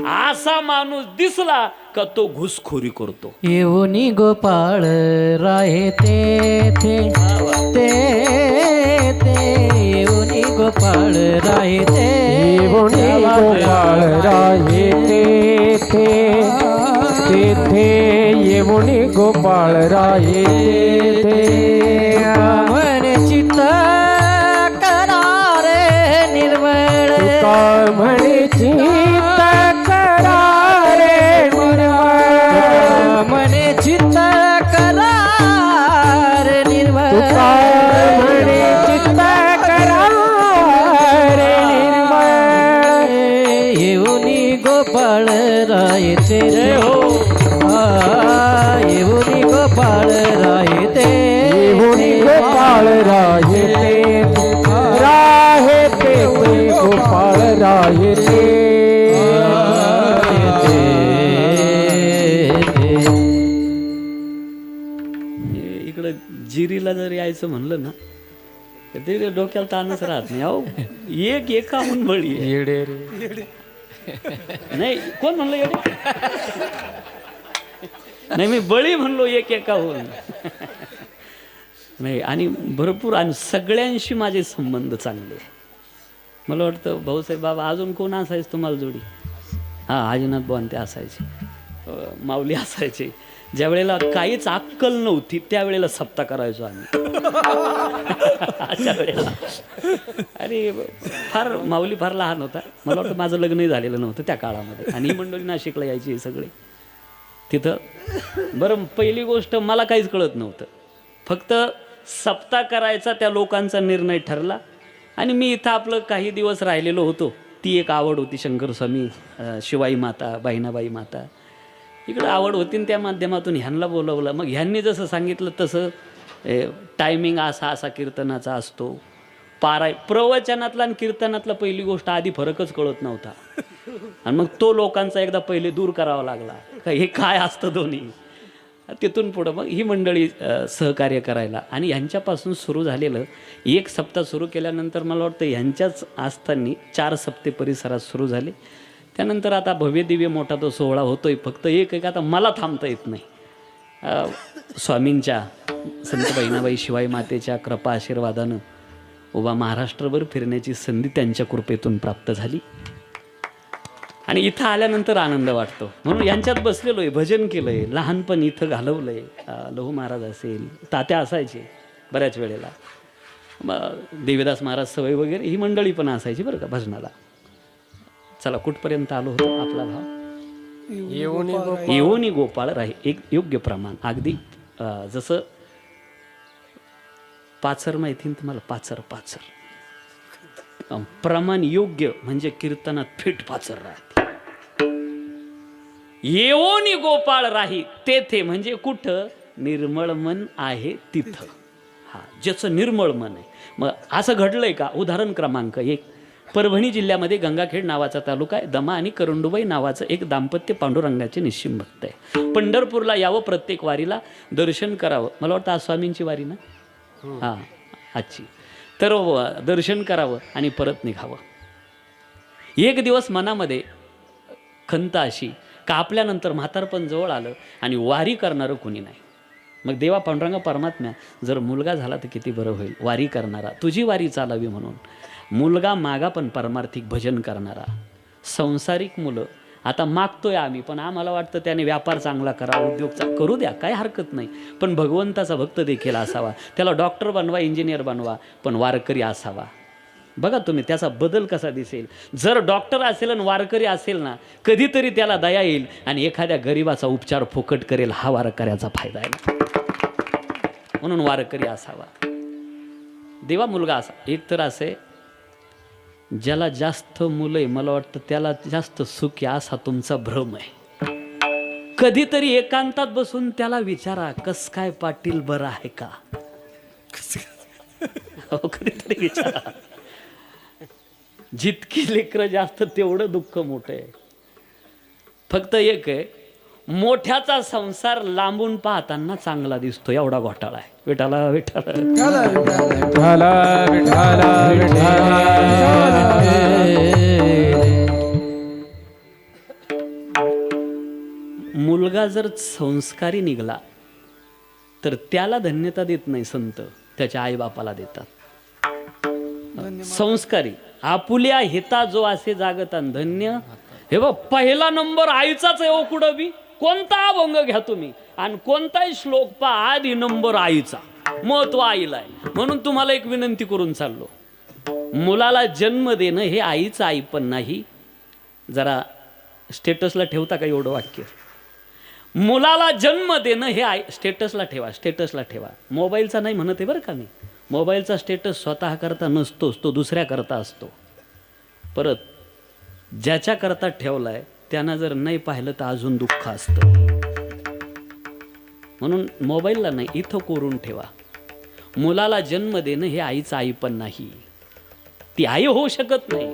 असा माणूस दिसला का तो घुसखोरी करतो. येऊनी गोपाळ राहे ते ते येऊनी गोपाळ राहे ते गोपाळ राहे ते येऊनी गोपाळ राहे म्हणे चित्त करारे निर्मळ म्हणे चित्त करारे निर्मळ, म्हणे चित्त करार निर्मळ म्हणे चित्त करारे निर्मळ. येऊनी गोपाळ राये ते येऊनी गोपाळ राये ते येऊनी गोपाळ राहे ते गोपाळ राहे इकडं जिरीला जर यायचं म्हणलं ना तर ते डोक्याला ताणच राहत नाही. अहो एक एकाहून बळी आहे. येडे रे. नाही कोण म्हणलं येडे? नाही मी बळी म्हणलो एक एकाहून. नाही आणि भरपूर आणि सगळ्यांशी माझे संबंध चांगले. मला वाटतं भाऊसाहेब बाबा अजून कोण असायचं तुम्हाला जोडी? हां आजीनाथ बुवा ते असायचे, माऊली असायचे. ज्या वेळेला काहीच अक्कल नव्हती त्यावेळेला सप्ताह करायचो आम्ही. अशा वेळेला अरे फार माऊली फार लहान होता. मला वाटतं माझं लग्नही झालेलं नव्हतं त्या काळामध्ये. आणि ही मंडळी नाशिकला यायची सगळे तिथं. बरं पहिली गोष्ट मला काहीच कळत नव्हतं, फक्त सप्ताह करायचा त्या लोकांचा निर्णय ठरला. आणि मी इथं आपलं काही दिवस राहिलेलो होतो. ती एक आवड होती, शंकरस्वामी, शिवाई माता, बहिणाबाई माता, इकडं आवड होती. त्या माध्यमातून ह्यांना बोलवलं. मग ह्यांनी जसं सांगितलं तसं टायमिंग असा असा कीर्तनाचा असतो. प्रवचनातला आणि कीर्तनातला पहिली गोष्ट आधी फरकच कळत नव्हता. आणि मग तो लोकांचा एकदा पहिले दूर करावा लागला, हे काय असतं दोन्ही. तिथून पुढं मग ही मंडळी सहकार्य करायला. आणि ह्यांच्यापासून सुरू झालेलं एक सप्ताह सुरू केल्यानंतर मला वाटतं ह्यांच्याच आस्थांनी 4 सप्ते परिसरात सुरू झाले. त्यानंतर आता भव्य दिव्य मोठा तो सोहळा होतोय. फक्त एक आता मला थांबता येत नाही. स्वामींच्या, संत बहिणाबाई शिवाई मातेच्या कृपा आशीर्वादानं उभा महाराष्ट्रभर फिरण्याची संधी त्यांच्या कृपेतून प्राप्त झाली. आणि इथं आल्यानंतर आनंद वाटतो. म्हणून यांच्यात बसलेलो आहे, भजन केलं आहे, लहानपण इथं घालवलं आहे. लहू महाराज असेल, तात्या असायचे बऱ्याच वेळेला, देवीदास महाराज सवय वगैरे ही मंडळी पण असायची बरं का भजनाला. चला कुठपर्यंत आलो होतो आपला भाव? येऊनी गोपाळ राही, एक योग्य प्रमाण. अगदी जसं पाचर माहिती ना तुम्हाला, पाचर प्रमाण योग्य म्हणजे कीर्तनात फिट पाचर राहते. येऊनी गोपाळ राही तेथे म्हणजे कुठं? निर्मळ मन आहे तिथं. हा ज्याचं निर्मळ मन आहे. मग असं घडलंय का? उदाहरण क्रमांक 1, परभणी जिल्ह्यामध्ये गंगाखेड नावाचा तालुका आहे. दमा आणि करंडुबाई नावाचं एक दाम्पत्य पांडुरंगाचे निश्चिम भक्त आहे. पंढरपूरला यावं, प्रत्येक वारीला दर्शन करावं. मला वाटतं आज स्वामींची वारी ना, हां आजची, तर दर्शन करावं आणि परत निघावं. एक दिवस मनामध्ये खंत अशी का आपल्यानंतर म्हातारपण जवळ आलं आणि वारी करणारं कोणी नाही. मग देवा पांडुरंगा परमात्म्या, जर मुलगा झाला तर किती बरं होईल, वारी करणारा, तुझी वारी चालावी म्हणून. मुलगा मागा पण परमार्थिक भजन करणारा. संसारिक मुलं आता मागतोय आम्ही, पण आम्हाला वाटतं त्याने व्यापार चांगला करा, उद्योग करू द्या, काही हरकत नाही, पण भगवंताचा भक्त देखील असावा. त्याला डॉक्टर बनवा, इंजिनियर बनवा, पण वारकरी असावा. बघा तुम्ही त्याचा बदल कसा दिसेल. जर डॉक्टर असेल आणि वारकरी असेल ना, कधीतरी त्याला दया येईल आणि एखाद्या गरीबाचा उपचार फुकट करेल. हा वारकऱ्याचा फायदा आहे. म्हणून वारकरी असावा. देवा मुलगा असा. एक तर असे ज्याला जास्त मुलं आहे, मला वाटतं त्याला जास्त सुख आहे, असा तुमचा भ्रम आहे. कधीतरी एकांतात बसून त्याला विचारा, कस काय पाटील बरं आहे का? हो, कधीतरी विचारा. जितकी लेकरं जास्त तेवढं दुःख मोठं आहे. फक्त एक आहे, मोठ्याचा संसार लांबून पाहताना चांगला दिसतो, एवढा घोटाळा आहे. विठाला विठाला विठाला विठाला विठाला. मुलगा जर संस्कारी निघाला तर त्याला धन्यता देत नाही संत, त्याच्या आईबापाला देतात. संस्कारी आपुल्या हिता जो असे जागता धन्य. हे बघ, पहिला नंबर आईचाच आहे. ओ कुठं बी कोणता अभंग घ्या तुम्ही आणि कोणताही श्लोक पहा, आधी नंबर आईचा, महत्व आईला आहे. म्हणून तुम्हाला एक विनंती करून चाललो, मुलाला जन्म देणं हे आईचं आई पण नाही. जरा स्टेटसला ठेवता का एवढं वाक्य? मुलाला जन्म देणं हे आई. स्टेटसला ठेवा, स्टेटसला ठेवा. मोबाईलचा नाही म्हणत आहे बरं का मी. मोबाईलचा स्टेटस स्वतः करता नसतोच, तो दुसऱ्या करता असतो. परत ज्याच्या करता ठेवलाय त्यांना जर नाही पाहिलं तर अजून दुःख असतं. म्हणून मोबाईलला नाही, इथं कोरून ठेवा. मुलाला जन्म देणं हे आईचं आई पण नाही. ती आई होऊ शकत नाही.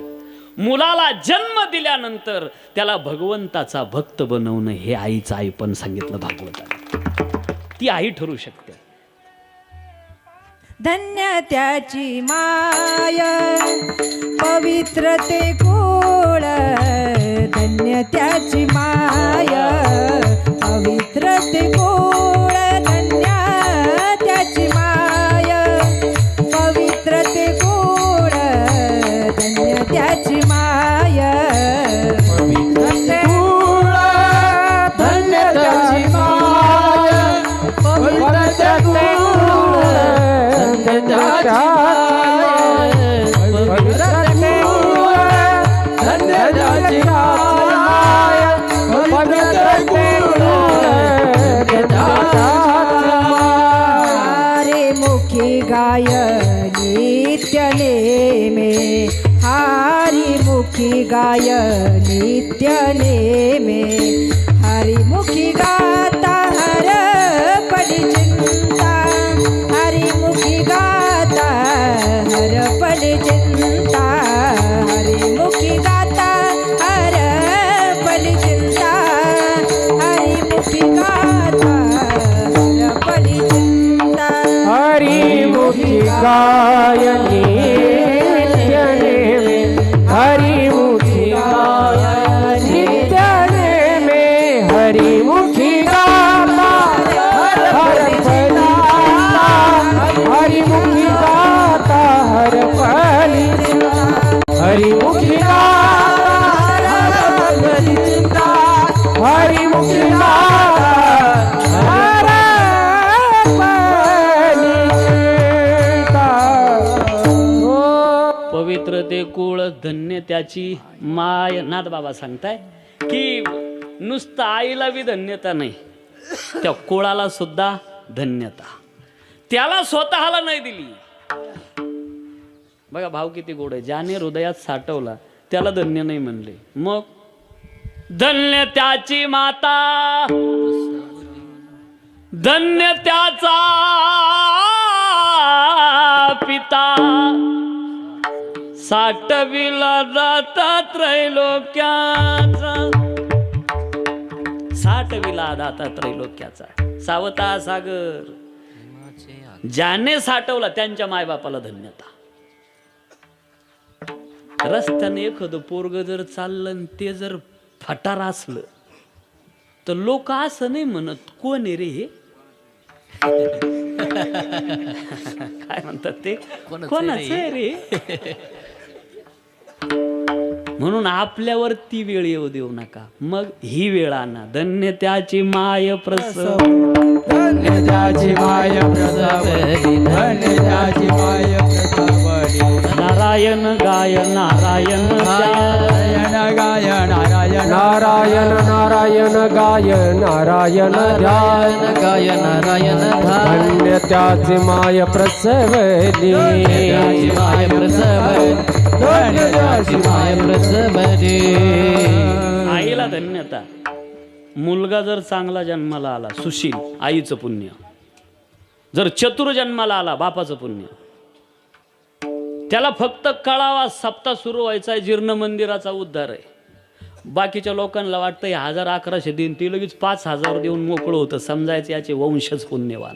मुलाला जन्म दिल्यानंतर त्याला भगवंताचा भक्त बनवणं हे आईचं आई पण सांगितलं भागवताने. ती आई ठरू शकते. धन्य त्याची माय पवित्र ते कुळ. धन्य त्याची माय पवित्र ते कुळ. धन्य त्याची माय पवित्र ते कुळ. धन्य त्याची माय पवित्र ते कुळ. धन्य त्याची माय पवित्र ते कुळ. धन्य त्याची माय पवित्र ते कुळ. धन्य त्याची माय पवित्र ते कुळ. हारे मुखी गाय नित्य नेमे. हारी मुखी गाय नित्य नेमे. हरी मुखी गाता हर पडी चिंता. हरी मुखी गाता हर पडी चिंता. हरी मुखी गाता हर पडी चिंता. हरी मुखी गाता हर पडी चिंता. हरि मुखी गाय नित्य नेमे. हरि मुखी गाय नित्य नेमे. हरि मुखी गाता हर फलिता. हरि मुखी गाता हर फलिता. हरि मुखी गाता हर फलिता. हरि मुखी गाता हर पवित्र ते कुळ. धन्य त्याची माय. नाथ बाबा सांगताय की नुसतं आईला बी धन्यता नाही, त्या कुळाला सुद्धा धन्यता. त्याला स्वतःला नाही दिली. बघा भाव किती गोड आहे. ज्याने हृदयात साठवला त्याला धन्य नाही म्हणले. मग धन्य त्याची माता. धन्य त्याचा पिता. साठविला दाता त्रैलोक्याचा. साठविला दाता त्रैलोक्याचा. सावता सागर. ज्याने साठवला त्यांच्या मायबापाला धन्यता. रस्त्याने एखादं पोरग जर चाललं आणि ते जर फटार असलं तर लोक असं नाही म्हणत, कोण आहे रे हे? काय म्हणतात ते, कोणाचं आहे रे? म्हणून आपल्यावर ती वेळ येऊ देऊ नका. मग ही वेळ आणा. धन्य त्याची माय प्रसव, धन्य त्याची माय प्रसवली, धन्य त्याची माय प्रसवली. नारायण गाय नारायण नारायण गाय नारायण नारायण नारायण गाय नारायण ध्यान गाय नारायण धन्य त्याची माय प्रसवली, माय प्रसव, माय प्रसवली. आईला धन्यता. मुलगा जर चांगला जन्माला आला, सुशील, आईचं पुण्य. जर चतुर जन्माला आला, बापाचं पुण्य. त्याला फक्त कळावा सप्ताह सुरू व्हायचा आहे, जीर्ण मंदिराचा उद्धार आहे. बाकीच्या लोकांना वाटतं 1100-1100 देईन, ती लगेच 5000 देऊन मोकळं होतं. समजायचं याचे वंशच पुण्यवान.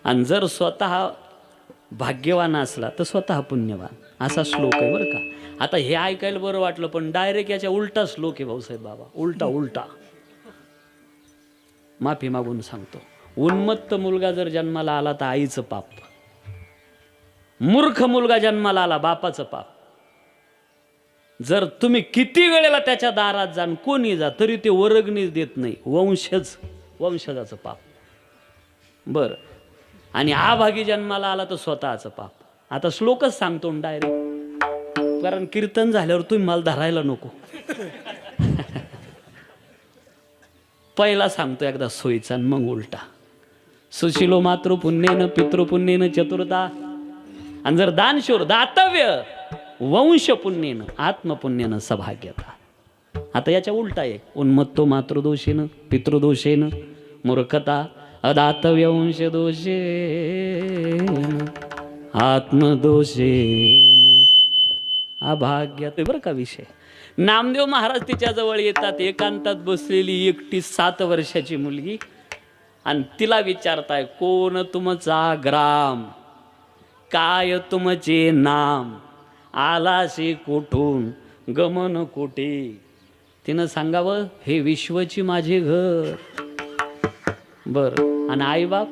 आणि जर स्वतः भाग्यवान असला तर स्वतः पुण्यवान, असा श्लोक आहे बरं का. आता हे ऐकायला बरं वाटलं, पण डायरेक्ट याच्या उलटा श्लोक आहे भाऊसाहेब बाबा. उलटा माफी मागून सांगतो. उन्मत्त मुलगा जर जन्माला आला तर आईचं पाप, मूर्ख मुलगा जन्माला आला बापाचं पाप. जर तुम्ही किती वेळेला त्याच्या दारात जाण, कोणी जा, तरी ते वर्गणीच देत नाही. वंशजाचं पाप. बरं, आणि आभागी जन्माला आला तर स्वतःचं पाप. आता श्लोकच सांगतो डायरेक्ट, कारण कीर्तन झाल्यावर तुम्ही मला धरायला नको. पहिला सांगतो एकदा सोयीचा, मग उलटा. सुशिलो मातृपुण्येन पितृपुण्येन चतुर्था. आणि जर दानशूर दातव्य वंश पुण्येनं आत्मपुण्येनं सभाग्यता. आता याच्या उलटा आहे. उन्मत्तो मातृदोषेनं पितृदोषेनं मूर्खता, अदातव्य वंश दोषेन आत्मदोषेन अभाग्यते. बरं का विषय. नामदेव महाराज तिच्या जवळ येतात. एकांतात बसलेली एकटी 7 वर्षाची मुलगी, आणि तिला विचारताय, कोण तुमचा ग्राम, काय तुमचे नाम, आलाशी कुठून, गमन कुठे. तिनं सांगावं, हे विश्वची माझे घर. बर, आणि आईबाप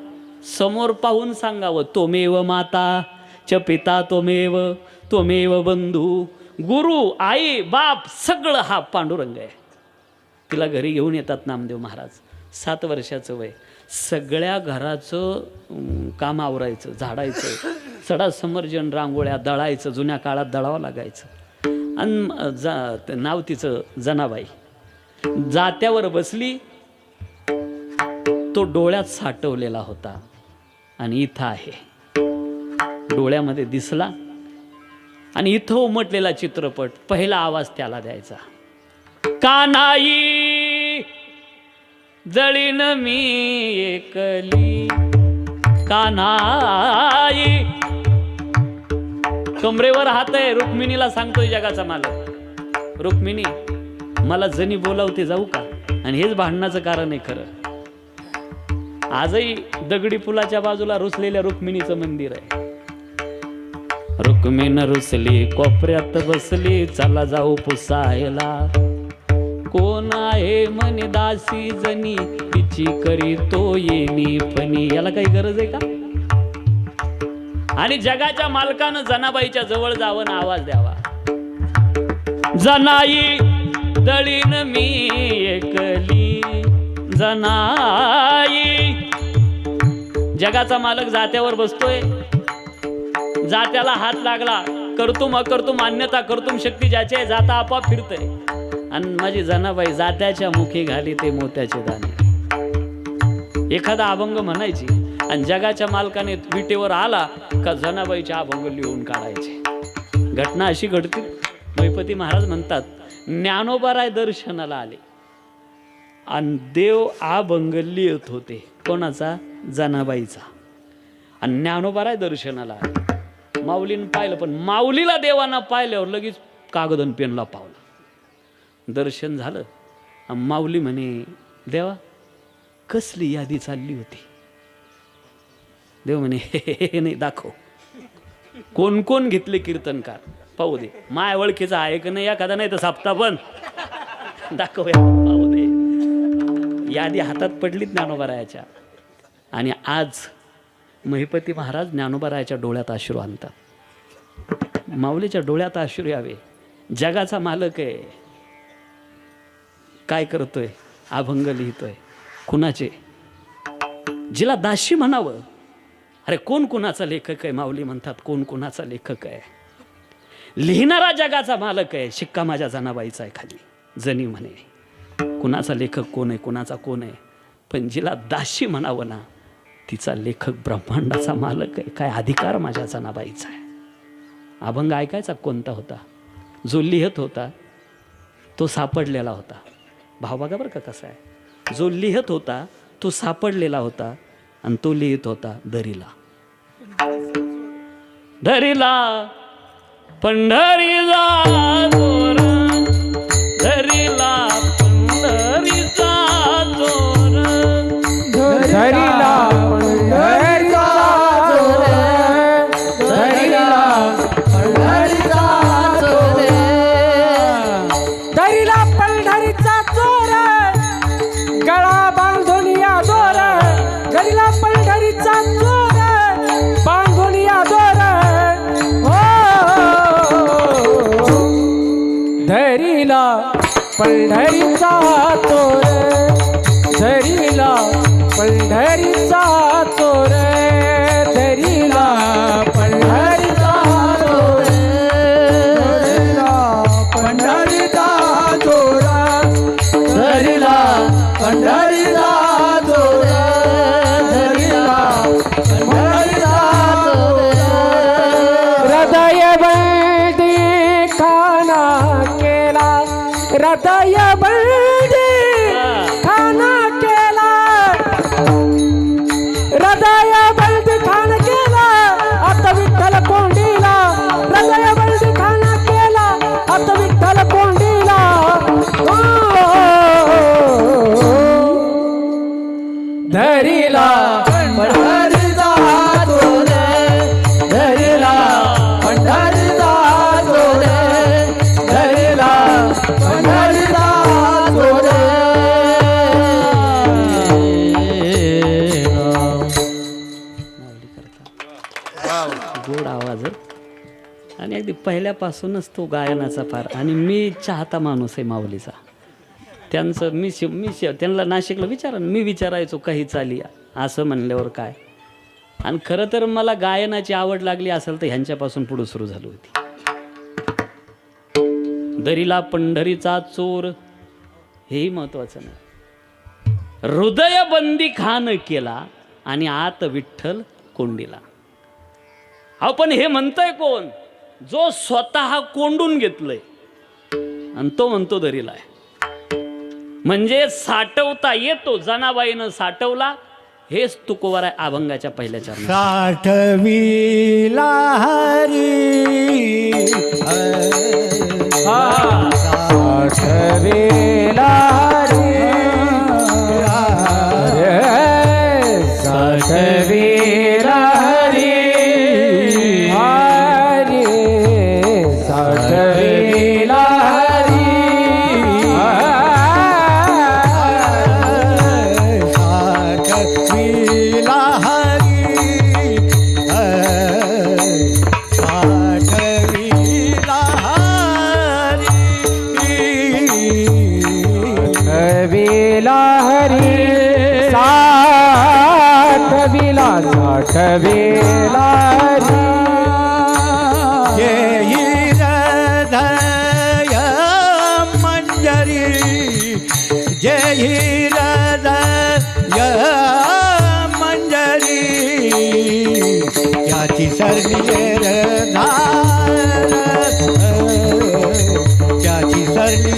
समोर पाहून सांगावं, त्वमेव माता च पिता त्वमेव बंधू, गुरु आई बाप सगळं हा पांडुरंग आहे. तिला घरी घेऊन येतात नामदेव महाराज. 7 वर्षाचं वय. सगळ्या घराचं काम आवरायचं, झाडायचं, सडा समर्जन, रांगोळ्या दळायचं. जुन्या काळात दळावं लागायचं. आणि नाव तिचं जनाबाई. जात्यावर बसली, तो डोळ्यात साठवलेला होता आणि इथं आहे, डोळ्यामध्ये दिसला. आणि इथं उमटलेला चित्रपट, पहिला आवाज त्याला द्यायचा, कानाई जळीन मी एकली, कानाई. कमरेवर हात आहे. रुक्मिणीला सांगतोय जगाचा मालक, रुक्मिणी मला जणी बोलावते, जाऊ का. आणि हेच भांडणाचं कारण आहे खरं. आजही दगडी पुलाच्या बाजूला रुसलेल्या रुक्मिणीचं मंदिर आहे. रुक्मिण रुसली, कोपऱ्यात बसली, चला जाऊ पुसायला. कोण आहे म्हणे दासी जनी, तिची करी तो येणी फणी. याला काही गरज आहे का. आणि जगाच्या मालकानं जनाबाईच्या जवळ जावं, आवाज द्यावा, जनाई दळीन मी एकली, जनाई. जगाचा मालक जात्यावर बसतोय. जात्याला हात लागला, करतुम अकर्तुम अन्यथा कर्तुम शक्ती ज्याचे आहे, जाता आपोआप फिरतय. आणि माझी जनाबाई जात्याच्या मुखी घाली ते मोत्याचे दाणे. एखादा अभंग म्हणायची, आणि जगाच्या मालकाने विटेवर आला का जनाबाईचे अभंग लिहून काढायचे. घटना अशी घडते. महिपती महाराज म्हणतात, ज्ञानोबाराय दर्शनाला आले आणि देव अभंग लिहित होते. कोणाचा? जनाबाईचा. आणि ज्ञानोबाराय दर्शनाला आले. माऊलीनं पाहिलं, पण माऊलीला देवानं पाहिल्यावर लगेच कागद आणि पेनला पावला. दर्शन झालं. माऊली म्हणे, देवा कसली यादी चालली होती. देव म्हणे, हे नाही, दाखव कोण कोण घेतले कीर्तनकार, पाहू दे. माय ओळखीचा आहे का नाही एखादा, नाही तर साप्ता पण दाखव, पाहू दे. यादी हातात पडली ज्ञानोबारायाच्या. आणि आज महिपती महाराज ज्ञानोबारायाच्या डोळ्यात अश्रू आणतात. माऊलीच्या डोळ्यात अश्रू यावे जगाचा मालक आहे. काय करतोय? अभंग लिहितोय. कुणाचे? जिला दाशी म्हणावं. अरे कोण कुणाचा लेखक आहे? माऊली म्हणतात कोण कुणाचा लेखक आहे? लिहिणारा जगाचा मालक आहे. शिक्का माझ्या जनाबाईचा आहे खाली. जनी म्हणे कुणाचा लेखक कोण आहे, कुणाचा कोण आहे, पण जिला दाशी म्हणावं ना तिचा लेखक ब्रह्मांडाचा मालक आहे. काय अधिकार माझ्या जनाबाईचा आहे. अभंग ऐकायचा कोणता होता? जो लिहत होता तो सापडलेला होता. भाव बघा बरं का कसा आहे. जो लिहत होता तो सापडलेला होता आणि तो लिहित होता दरीला. दरीला पंढरीचा जोर, दरीला पंढरीचा जोर, धरीला पंढरीचा जोर, धरीला पंढरीचा जोर, धरीला पंढरीचा जोर, गळा बांधून या दोर, धरीला पंढरीचा जोर, बांधून या दोर, हो धरीला पंढरीचा जोर, धरीला पंढरीचा जोर, धरीला पंढरीचा जोर, धरीला पंढरीचा जोरा, धरीला पंढरीचा जोरा, धरीला पंढरीचा जोरा. हृदय बंदी खाना केला, हृदय बंदी खाना केला, हृदय बंदी खाना केला, आता विठ्ठल कोंडीला, हृदय बंदी खाना केला, आता विठ्ठल कोंडीला, धरीला पंढरीचा जोर, धरीला पंढरीचा जोर, धरीला पंढरीचा जोर. माऊली करता गोड आवाज आणि अगदी पहिल्यापासूनच तो गायनाचा फार. आणि मी चाहता माणूस आहे माऊलीचा. त्यांचं त्यांना नाशिकला विचारा, मी विचारायचो काही चाली असं म्हणल्यावर काय. आणि खरं तर मला गायनाची आवड लागली असेल तर ह्यांच्यापासून पुढे सुरू झाली होती. दरीला पंढरीचा चोर हेही महत्वाचं नाही. हृदयबंदी खान केला आणि आत विठ्ठल कोंडीला. आपण हे म्हणतोय कोण? जो स्वतः कोंडून घेतलंय आणि तो म्हणतो दरीला आहे. म्हणजे साठवता येतो. जनाबाईनं साठवला. हेच तुकोबार आहे अभंगाच्या पहिल्या चरणात. साठविला हरी, साठवेला साठवेला हरी, हरी साठवेला हरी, साठविला हरी, साठविला हरी, साठवेला हरी, साठविला साठवेला हरी, येई हृदय मंजरी, येई हृदय मंजरी, याची सरली धार, याची सरली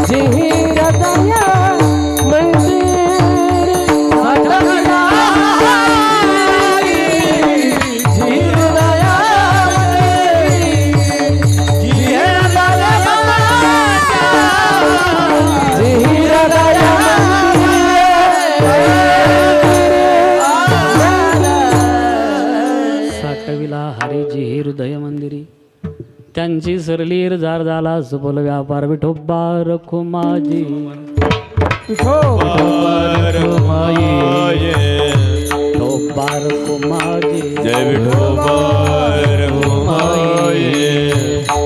जिहिरदया मंदिर, साठविला हटविला हरीजी हृदय मंदिरी त्यांची सरलीर जार झाला सफल व्यापार विठोबा रखुमाजी विठोबा रखुमाजी जय विठोबा रखुमाई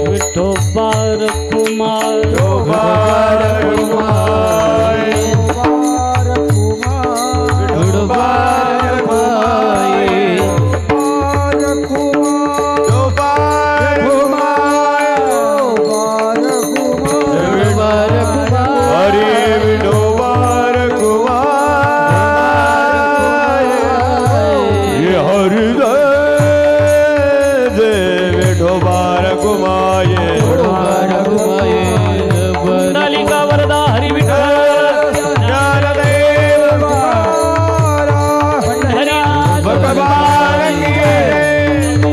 विठोबा रखुमाई कुंडलिका वरदा हरी विठ्ठल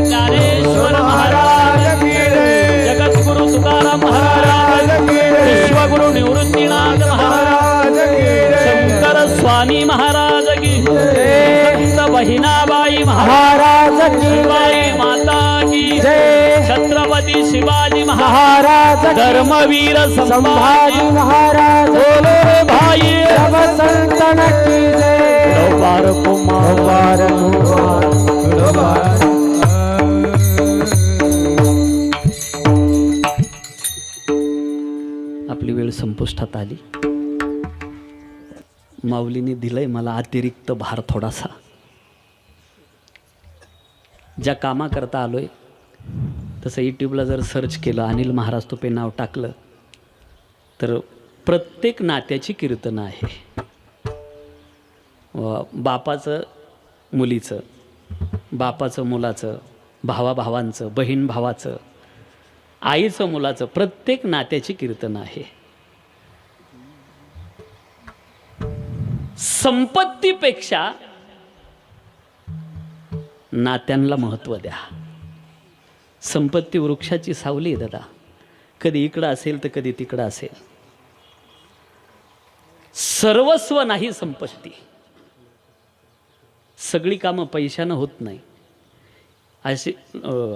ज्ञानेश्वर महाराज जगद्गुरु तुकाराम महाराज विश्वगुरु निवृत्तीनाथ महाराज शंकर स्वामी महाराज की संत बहिणाबाई महाराज की बाई माता की छत्रपती शिवाजी महाराज धर्मवीर संभाजी महाराज बोलो रे भाई संतन की जय कुमार आपली वेळ संपुष्टात आली. माऊलीने दिलंय मला अतिरिक्त भार थोडासा. ज्या कामाकरता आलोय तसं यूट्यूबला जर सर्च केलं अनिल महाराज तुपे नाव टाकलं तर प्रत्येक नात्याची कीर्तनं आहे. बापाचं मुलीचं, बापाचं मुलाचं, भावाभावांचं, बहीण भावाचं, आईचं मुलाचं, प्रत्येक नात्याची कीर्तनं आहे. संपत्तीपेक्षा नात्यांना महत्त्व द्या. संपत्ती वृक्षाची सावली आहे दादा, कधी इकडं असेल तर कधी तिकडं असेल. सर्वस्व नाही संपत्ती. सगळी कामं पैशानं होत नाही. असे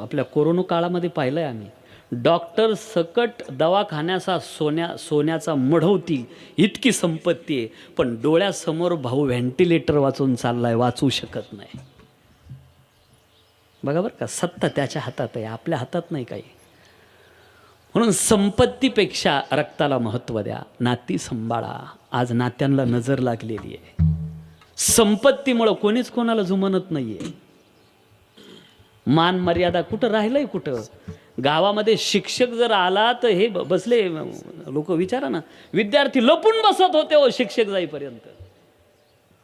आपल्या कोरोना काळामध्ये पाहिलं आहे आम्ही. डॉक्टर सकट दवाखान्याचा सोन्याचा मढवतील इतकी संपत्ती आहे, पण डोळ्यासमोर भाऊ व्हेंटिलेटर वाचून चाललाय, वाचू शकत नाही. बघा बरं का, सत्ता त्याच्या हातात आहे, आपल्या हातात नाही काही. म्हणून संपत्तीपेक्षा रक्ताला महत्त्व द्या. नाती सांभाळा. आज नात्यांना नजर लागलेली आहे. संपत्तीमुळं कोणीच कोणाला जुमानत नाही आहे. मान मर्यादा कुठं राहिलंय? कुठं गावामध्ये शिक्षक जर आला तर हे बसले लोक विचारा ना, विद्यार्थी लपून बसत होते हो शिक्षक जाईपर्यंत.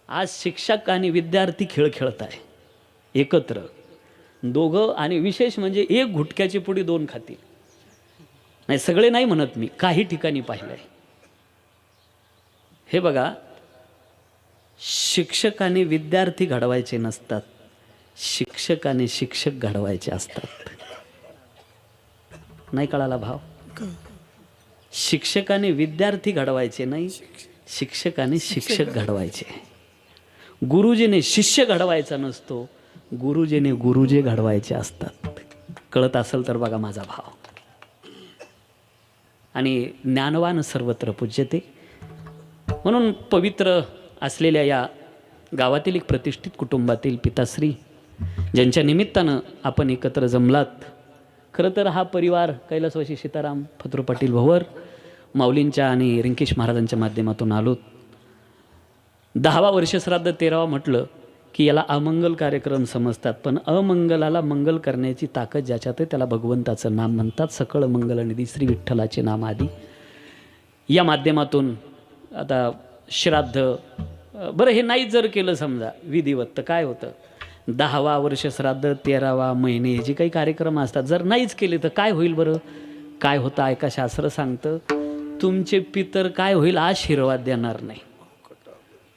आज शिक्षक आणि विद्यार्थी खेळ खेळत आहे एकत्र दोघं. आणि विशेष म्हणजे एक घुटक्याची पुडी दोन खातील. नाही, सगळे नाही म्हणत मी, काही ठिकाणी पाहिलंय. हे बघा, शिक्षकाने विद्यार्थी घडवायचे नसतात, शिक्षकाने शिक्षक घडवायचे असतात. नाही कळाला भाव? शिक्षकाने विद्यार्थी घडवायचे नाही, शिक्षकाने शिक्षक घडवायचे. गुरुजीने शिष्य घडवायचा नसतो, गुरुजीने गुरुजी घडवायचे असतात. कळत असेल तर बघा माझा भाव. आणि ज्ञानवान सर्वत्र पूज्यते. म्हणून पवित्र असलेल्या या गावातील एक प्रतिष्ठित कुटुंबातील पिताश्री ज्यांच्या निमित्तानं आपण एकत्र जमलात. खरं तर हा परिवार कैलासवासी सीताराम फत्रू पाटील भवर माऊलींच्या आणि रिंकेश महाराजांच्या माध्यमातून आलोत. 10वा वर्षश्राद्ध 13वा म्हटलं की याला अमंगल कार्यक्रम समजतात, पण अमंगलाला मंगल करण्याची ताकद ज्याच्यात आहे त्याला भगवंताचं नाम म्हणतात. सकळ मंगलनिधी श्री विठ्ठलाचे नाम आधी. या माध्यमातून आता श्राद्ध बरं हे नाही जर केलं समजा विधिवत तर काय होतं, 10वा वर्षश्राद्ध 13वा महिने हे जे काही कार्यक्रम असतात जर नाहीच केले तर काय होईल बरं? काय होतं ऐका, शास्त्र सांगतं तुमचे पितर काय होईल, आशीर्वाद देणार नाही.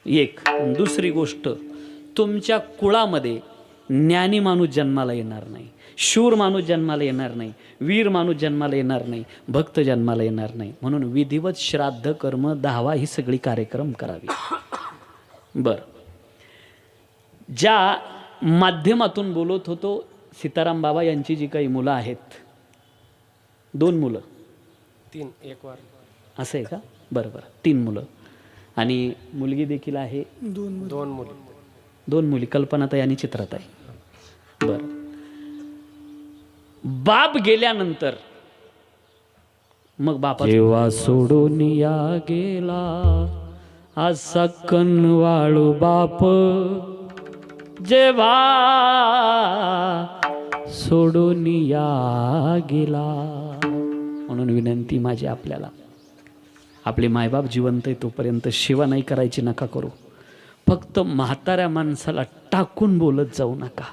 एक. दुसरी गोष्ट, तुमच्या कुळामध्ये ज्ञानी माणूस जन्माला येणार नाही, शूर माणूस जन्माला येणार नाही, वीर माणूस जन्माला येणार नाही, भक्त जन्माला येणार नाही. म्हणून विधिवत श्राद्ध कर्म 10वा ही सगळी कार्यक्रम करावी. बरं, ज्या माध्यमातून बोलत होतो सीताराम बाबा यांची जी काही मुलं आहेत, 2 मुलं, 3 एक वार असं आहे का? बरं बरं, 3 मुलं आणि मुलगी देखील आहे. 2 मुली. 2 मुली, कल्पनाताई आणि चित्रात आहे. बरं, बाप गेल्यानंतर मग बापा जेव्हा सोडून या गेला असा कनवाळू बाप, जेव्हा सोडून या गेला. म्हणून विनंती माझी आपल्याला, आपले मायबाप जिवंत आहे तोपर्यंत सेवा नाही करायची नका करू. फक्त म्हाताऱ्या माणसाला टाकून बोलत जाऊ नका.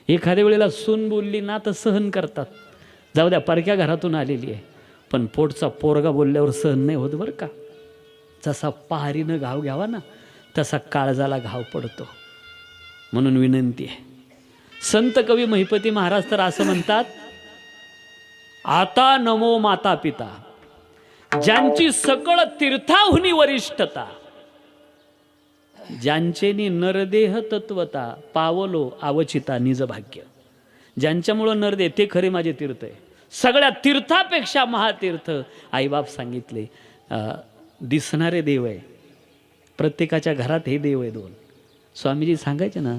एखाद्या वेळेला सून बोलली ना तर सहन करतात, जाऊ द्या परक्या घरातून आलेली आहे, पण पोटचा पोरगा बोलल्यावर सहन नाही होत बरं का. जसा पहारीनं घाव घ्यावा ना तसा काळजाला घाव पडतो. म्हणून विनंती आहे. संत कवी महिपती महाराज तर असं म्हणतात, आता नमो माता पिता, ज्यांची सकळ तीर्थाहुनी वरिष्ठता, ज्यांचेनी नरदेह तत्वता, पावलो अवचिता निज भाग्य. ज्यांच्यामुळं नरदेह ते खरे माझे तीर्थ आहे. सगळ्या तीर्थापेक्षा महातीर्थ आईबाप सांगितले. दिसणारे देव आहे, प्रत्येकाच्या घरात हे देव आहे 2. स्वामीजी सांगायचे ना,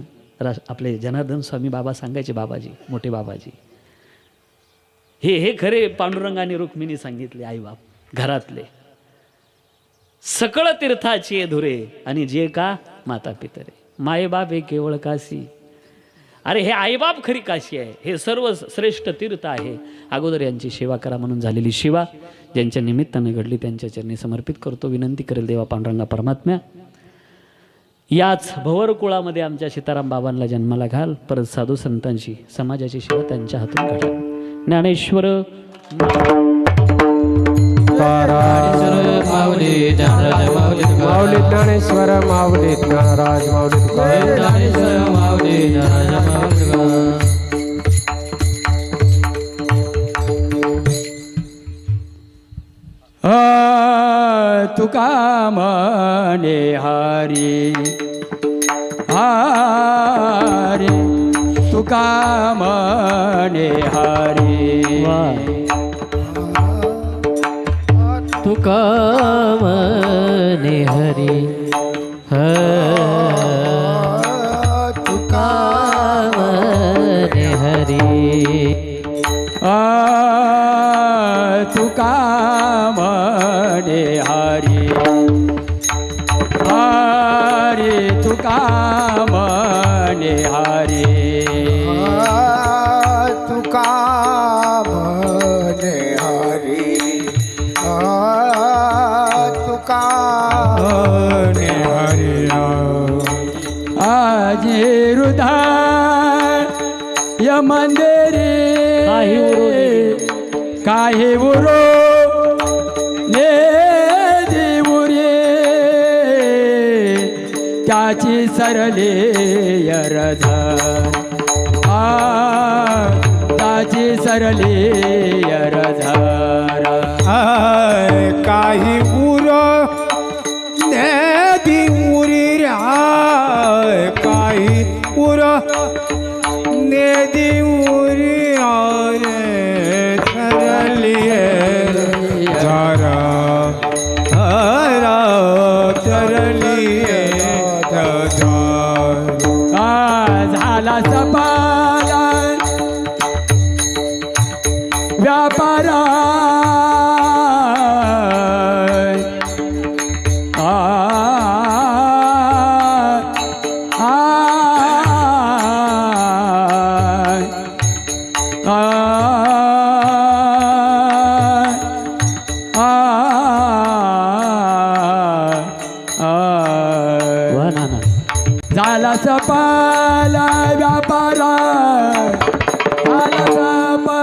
आपले जनार्दन स्वामी बाबा सांगायचे, बाबाजी मोठे बाबाजी, हे खरे पांडुरंग आणि रुक्मिणी सांगितले आईबाप घरातले. सकळ तीर्थाची धुरे आणि जे का माता पितरे. मायबाप हे केवळ काशी. अरे हे आईबाप खरी काशी आहे, हे सर्व श्रेष्ठ तीर्थ आहे. अगोदर यांची सेवा करा. म्हणून झालेली सेवा ज्यांच्या निमित्ताने घडली त्यांच्या चरणी समर्पित करतो. विनंती करेल देवा पांडुरंगा परमात्म्या, याच भवर कुळामध्ये आमच्या सीताराम बाबांना जन्माला घाल. परत साधू संतांची समाजाची सेवा त्यांच्या हातून घडा. ज्ञानेश्वर माऊली ज्ञानराज माऊली माऊली ज्ञानेश्वर माऊली ज्ञानराज माऊली ज्ञानेश्वर माऊली ज्ञानराज माऊली. तुका म्हणे हरी हरी, तुका म्हणे हरी, तुका म्हणे हरी तुका म्हणे हरी, तुका म्हणे हरी हरी, तुका म्हणे हरी, तुका म्हणे हरी तुका म्हणे हरी. आजी हृदय मंदिरी काही उरो ने देऊरे, त्याची सरले यरधर, त्याची सरले यरधर. काही उर ने दिउरी रे, काही उर ने दिउरी रे, धरलिये जरा हरा धरलिये धर. झाला सपाला व्यापार, झाला सपाला व्यापार, झाला सपा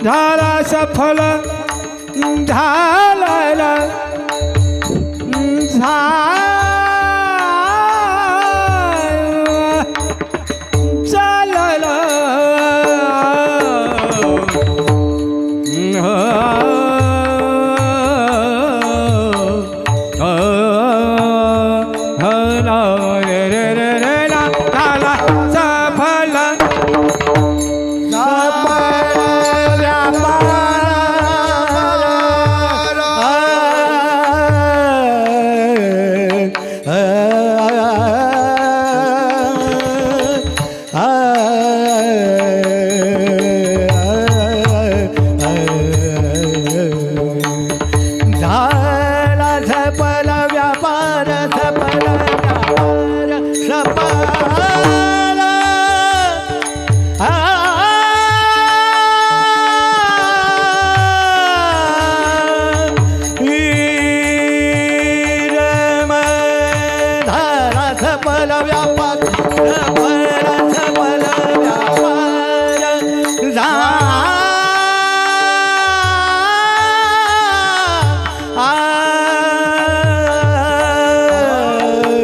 झाला सफल झाला चालला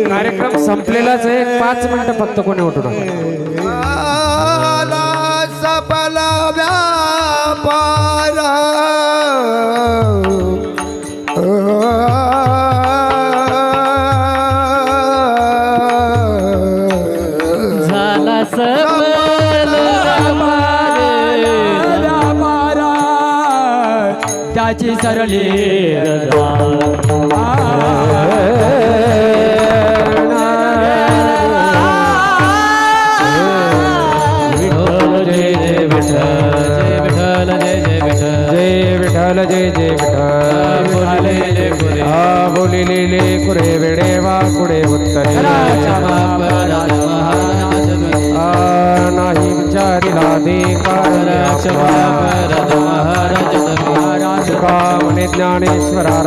कार्यक्रम संपलेलाच आहे 5 मिनिटं फक्त कोणी उठू नका सफल व्यापार झाला सफल व्यापार त्याची सरली जय जय विठ्ठल बोली लिले कुरे वेडे वा कुडे उत्तरे नाही विचारिला दे कामने ज्ञानेश्वरा